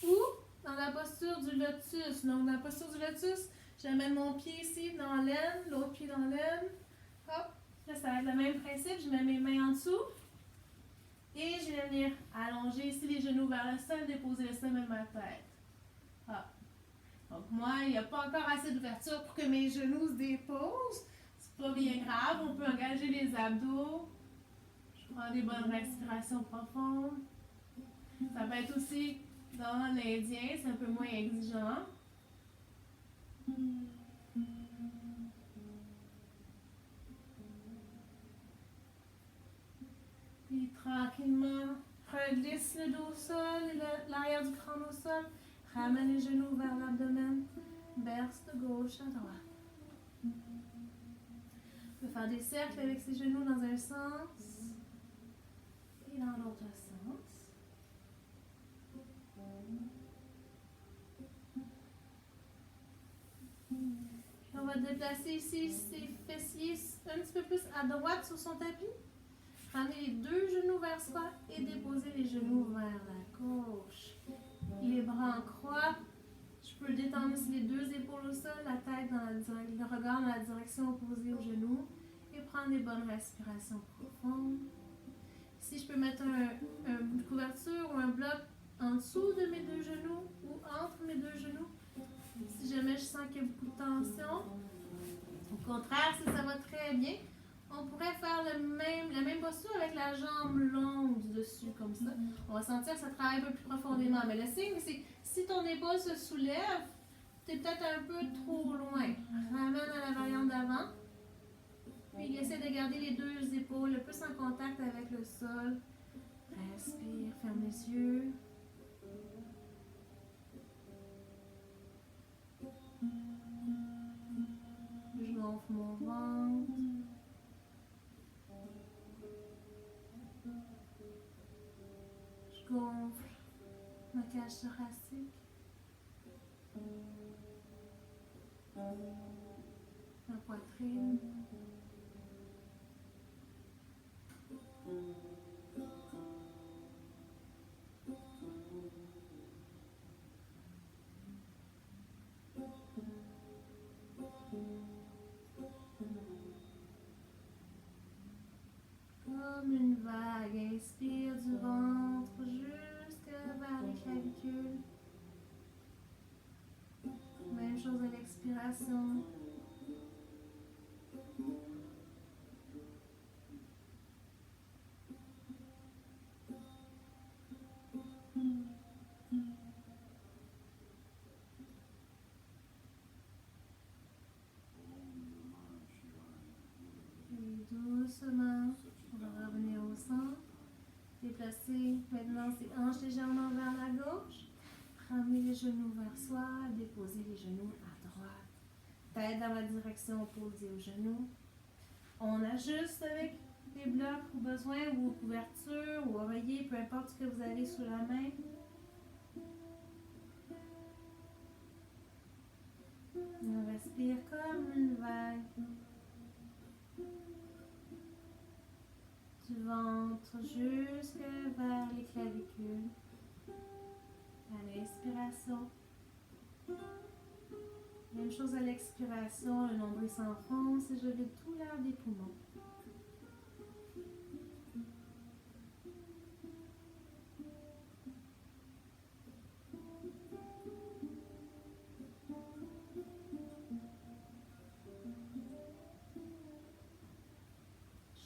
Ou dans la posture du lotus. Donc, dans la posture du lotus, j'amène mon pied ici dans l'aine, l'autre pied dans l'aine. Hop, là, ça va être le même principe. Je mets mes mains en dessous. Et je vais venir allonger ici les genoux vers le sol, déposer le sommet de ma tête. Hop. Donc, moi, il n'y a pas encore assez d'ouverture pour que mes genoux se déposent. C'est pas bien grave. On peut engager les abdos. Je prends des bonnes respirations profondes. Ça peut être aussi dans l'indien, c'est un peu moins exigeant. Puis tranquillement, reglisse le dos au sol et l'arrière du crâne au sol. Ramène les genoux vers l'abdomen. Berce de gauche à droite. On peut faire des cercles avec ses genoux dans un sens et dans l'autre sens. On va déplacer ici ses fessiers un petit peu plus à droite sur son tapis. Ramener les deux genoux vers soi et déposer les genoux vers la gauche. Les bras en croix. Je peux détendre ici les deux épaules au sol, la tête le regard dans la direction opposée aux genoux et prendre des bonnes respirations profondes. Ici, je peux mettre une couverture ou un bloc en dessous de mes deux genoux ou entre mes deux genoux. si jamais je sens qu'il y a beaucoup de tension. Au contraire, si ça va très bien, on pourrait faire la même posture avec la jambe longue du dessus, comme ça. On va sentir que ça travaille un peu plus profondément. Mais le signe, c'est que si ton épaule se soulève, tu es peut-être un peu trop loin. Ramène à la variante d'avant. Puis essaie de garder les deux épaules le plus en contact avec le sol. Respire, ferme les yeux. Je gonfle mon ventre. Je gonfle ma cage thoracique. Ma poitrine. Comme une vague, inspire du ventre jusqu'à vers les clavicules. Même chose à l'expiration. Et doucement, on va revenir au centre. Déplacer maintenant ses hanches légèrement vers la gauche. Ramener les genoux vers soi. Déposer les genoux à droite. Tête dans la direction opposée aux genoux. On ajuste avec les blocs au besoin ou aux couvertures ou oreillers, peu importe ce que vous avez sous la main. On respire comme une vague. Du ventre jusque vers les clavicules. À l'inspiration. Même chose à l'expiration, le nombril s'enfonce et je vide tout l'air des poumons.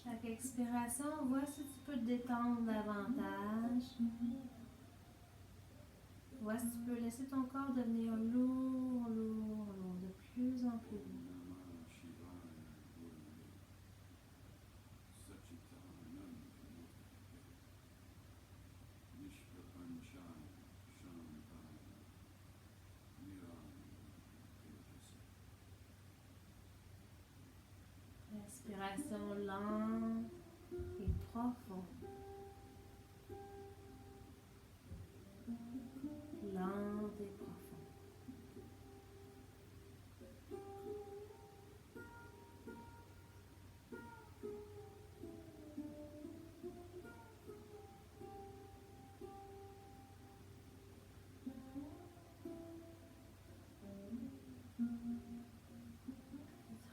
Chaque expiration, vois si tu peux te détendre davantage. Vois si tu peux laisser ton corps devenir lourd, lourd, lourd, de plus en plus lourd. Respiration lente et profonde. Lente et profonde.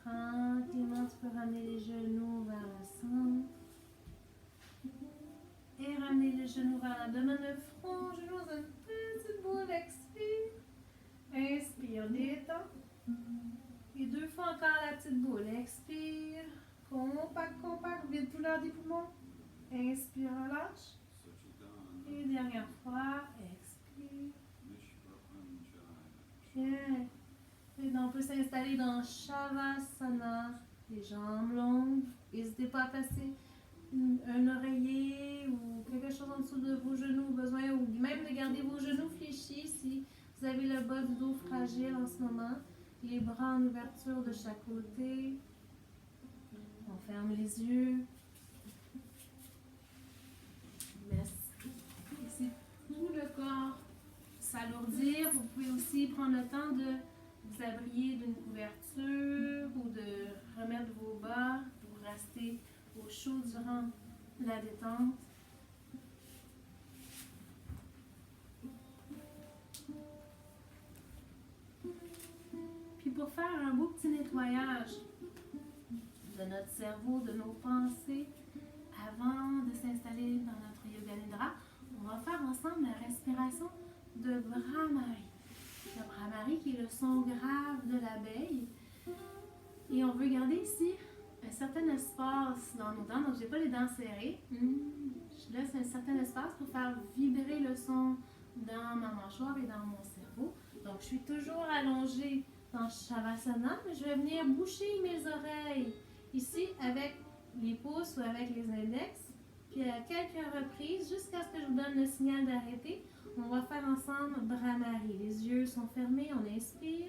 Tranquillement, tu peux ramener les genoux vers le centre. Et ramener les genoux vers l'abdomen, le front, genoux dans une petite boule. Expire. Inspire, détends. Et deux fois encore la petite boule. Expire. Compact, compact. Vide tout l'air des poumons. Inspire, relâche. Et dernière fois. Expire. Bien. Et donc, on peut s'installer dans Shavasana. Les jambes longues. N'hésitez pas à passer un oreiller ou quelque chose en dessous de vos genoux au besoin, ou même de garder vos genoux fléchis si vous avez le bas du dos fragile en ce moment. Les bras en ouverture de chaque côté. On ferme les yeux. Laissez tout le corps s'alourdir. Vous pouvez aussi prendre le temps de vous abrier d'une couverture ou de remettre vos bas pour rester au chaud durant la détente. Puis pour faire un beau petit nettoyage de notre cerveau, de nos pensées, avant de s'installer dans notre Yoga Nidra, on va faire ensemble la respiration de Bhramari. le Brahmari qui est le son grave de l'abeille. Et on veut garder ici un certain espace dans nos dents. Donc, j'ai pas les dents serrées. Je laisse un certain espace pour faire vibrer le son dans ma mâchoire et dans mon cerveau. Donc, je suis toujours allongée dans Shavasana, mais je vais venir boucher mes oreilles ici avec les pouces ou avec les index. Puis à quelques reprises, jusqu'à ce que je vous donne le signal d'arrêter, on va faire ensemble Brahmari. Les yeux sont fermés, on inspire.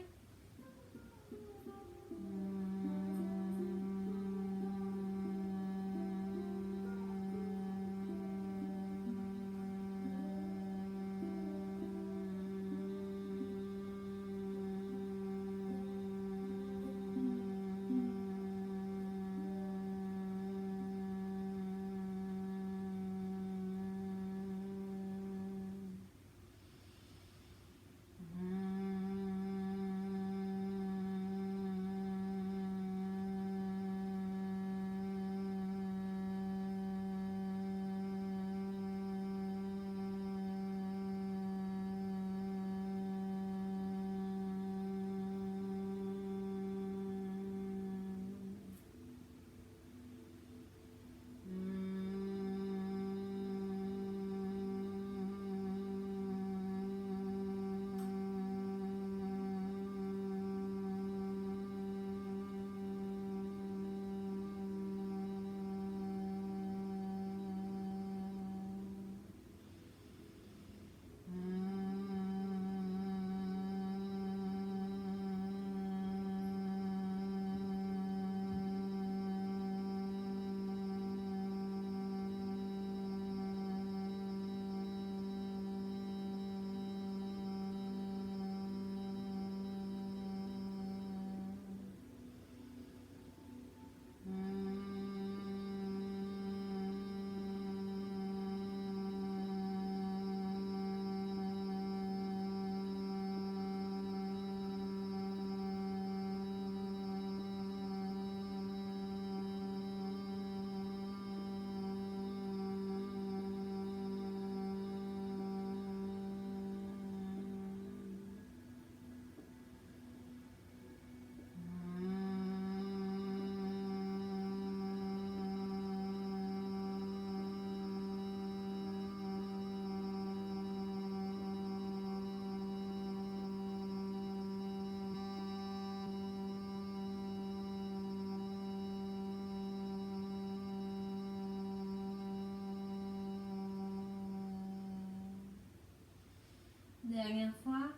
Dernière fois.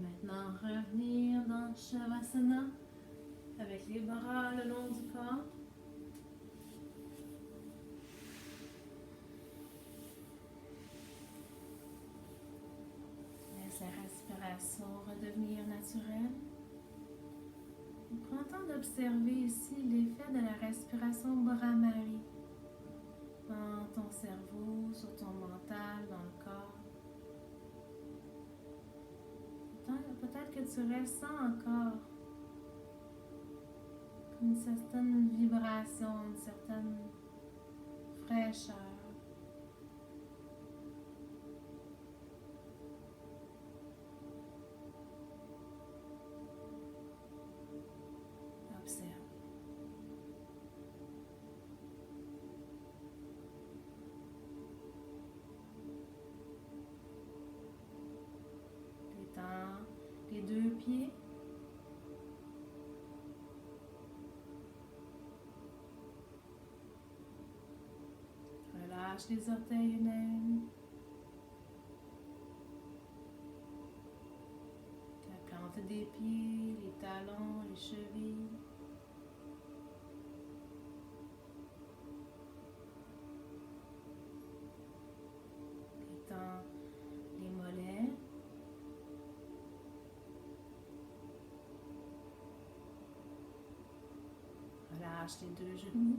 Maintenant, revenir dans Shavasana avec les bras le long du corps. Laisse la respiration redevenir naturelle. Prends le temps d'observer ici l'effet de la respiration Brahmari dans ton cerveau, sur ton mental, dans le corps. Peut-être que tu ressens encore une certaine vibration, une certaine fraîcheur. Observe. Détends les deux pieds. Relâche les orteils une à une. La plante des pieds, les talons, les chevilles. Détends les mollets, Relâche les deux genoux.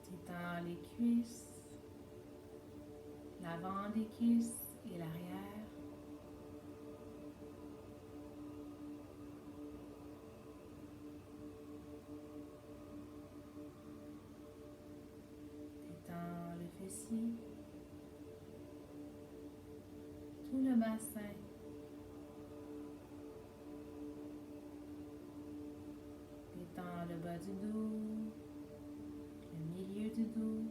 Détends les cuisses, l'avant des cuisses et l'arrière. Détends le fessier, tout le bassin. Détends le bas du dos, le milieu du dos,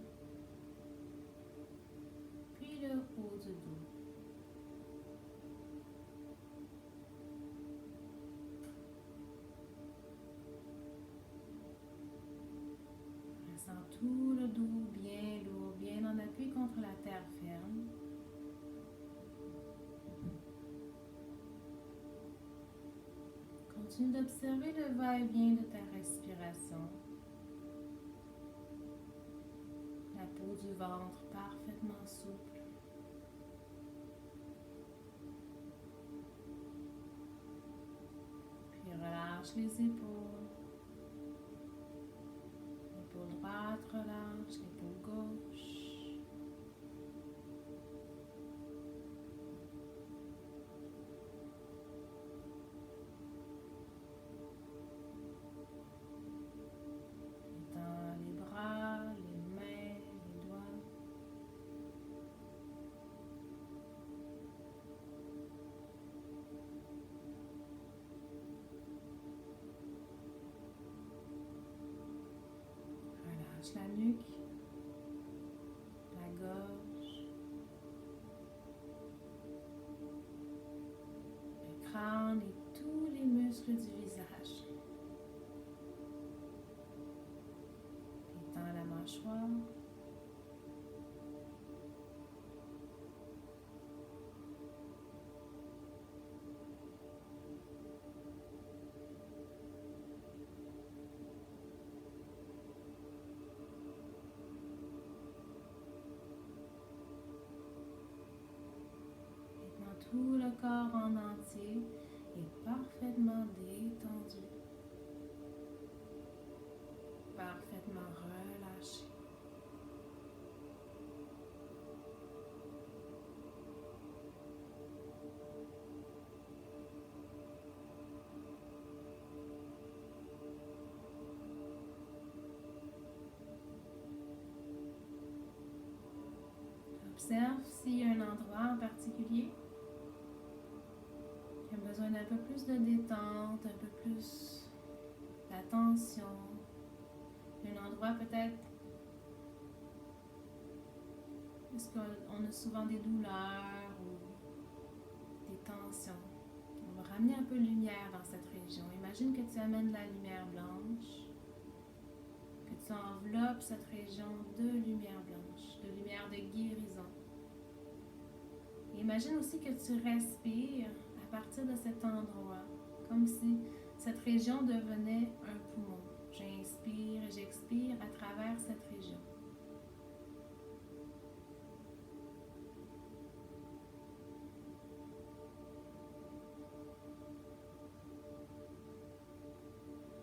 puis le haut du dos. Ressens tout le dos bien lourd, bien en appui contre la terre ferme. Continue d'observer le va-et-vient de ta respiration. La peau du ventre parfaitement souple. Puis relâche les épaules. L'épaule droite relâche, l'épaule gauche. Dans les bras, les mains, les doigts. Relâche la nuque, la gorge, le crâne et tous les muscles du visage. Détends la mâchoire. Tout le corps en entier est parfaitement détendu, parfaitement relâché. Observe s'il y a un endroit en particulier qui a besoin d'un peu plus de détente, un peu plus d'attention. Un endroit peut-être où est-ce qu'on a souvent des douleurs ou des tensions. On va ramener un peu de lumière dans cette région. Imagine que tu amènes de la lumière blanche, que tu enveloppes cette région de lumière blanche, de lumière de guérison. Et imagine aussi que tu respires à partir de cet endroit, comme si cette région devenait un poumon. J'inspire et j'expire à travers cette région.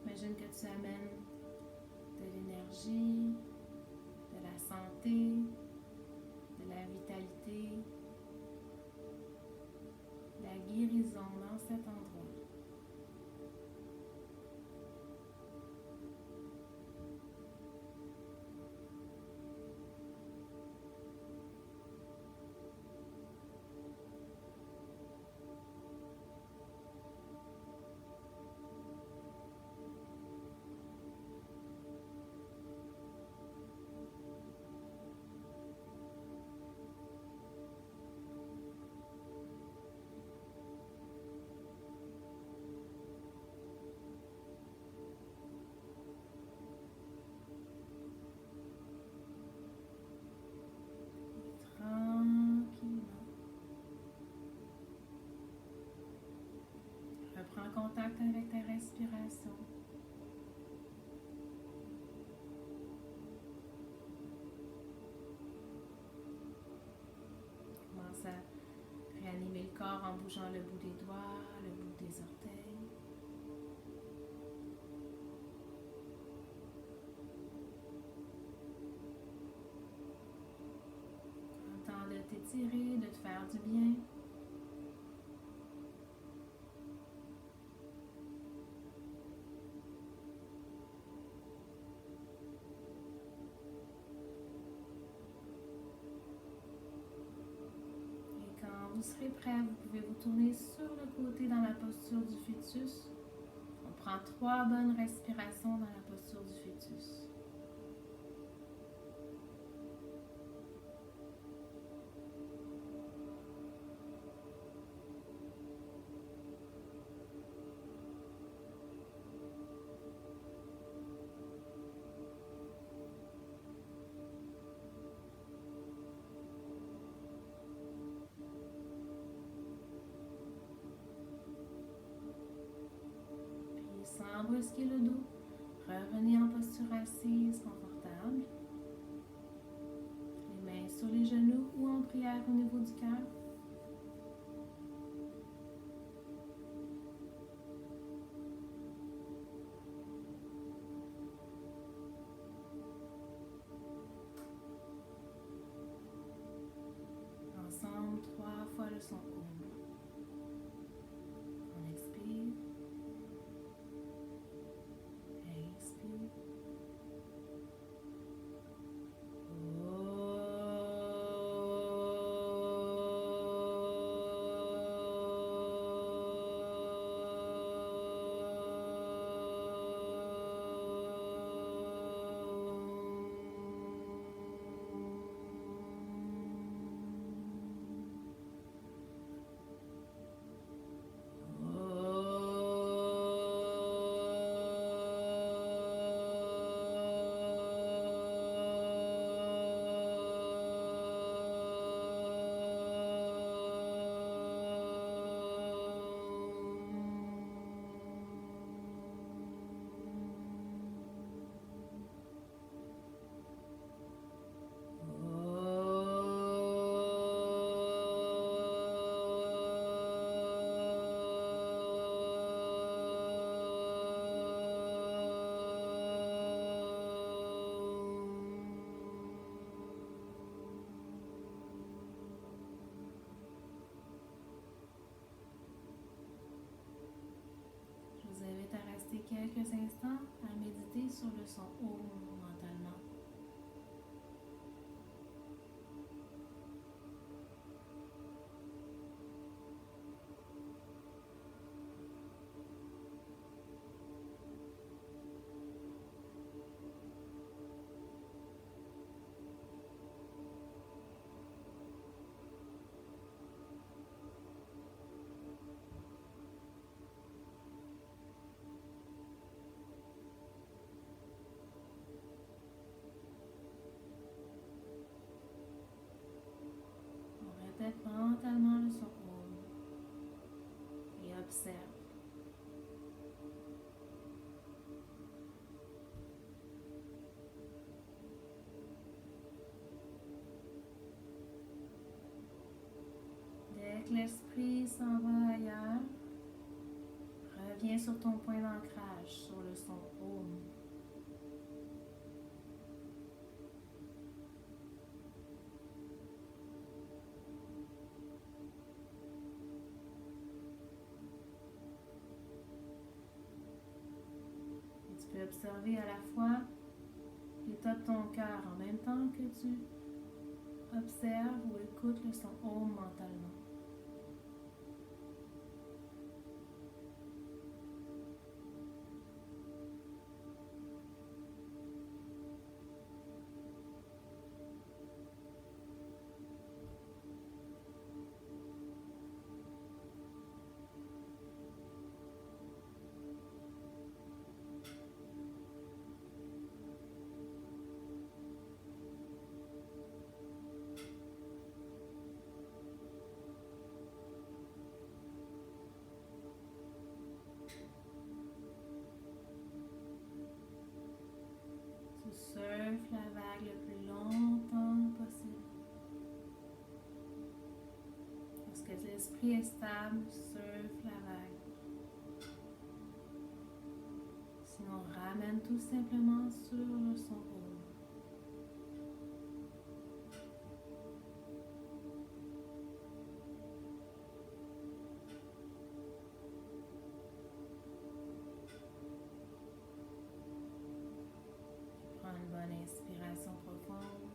Imagine que tu amènes de l'énergie, de la santé, de la vitalité, de la guérison dans cet endroit. Reprends contact avec ta respiration. Commence à réanimer le corps en bougeant le bout des doigts, le bout des orteils. Prends le temps de t'étirer, de te faire du bien. Vous serez prêt, vous pouvez vous tourner sur le côté dans la posture du fœtus. On prend 3 bonnes respirations dans la posture du fœtus. Sans brusquer le dos, revenez en posture assise confortable. Les mains sur les genoux ou en prière au niveau du cœur. Ensemble, 3 fois le son OM. On expire. Expire. Quelques instants à méditer sur le son OM mentalement. Répète mentalement le son OM et observe. Dès que l'esprit s'en va ailleurs, reviens sur ton point d'ancrage, sur le son OM. Tu peux observer à la fois l'état de ton cœur en même temps que tu observes ou écoutes le son OM mentalement. esprit est stable, surfe la vague. Sinon, ramène tout simplement sur son haut. Prends une bonne inspiration profonde.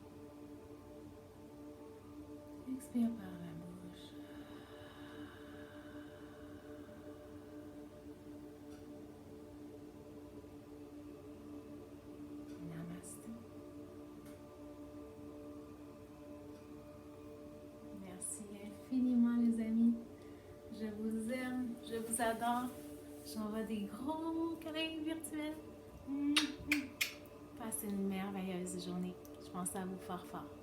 Expire par la bouche. Namasté. Merci infiniment les amis. Je vous aime, je vous adore. J'envoie des gros câlins virtuels. Passez une merveilleuse journée. Je pense à vous fort fort.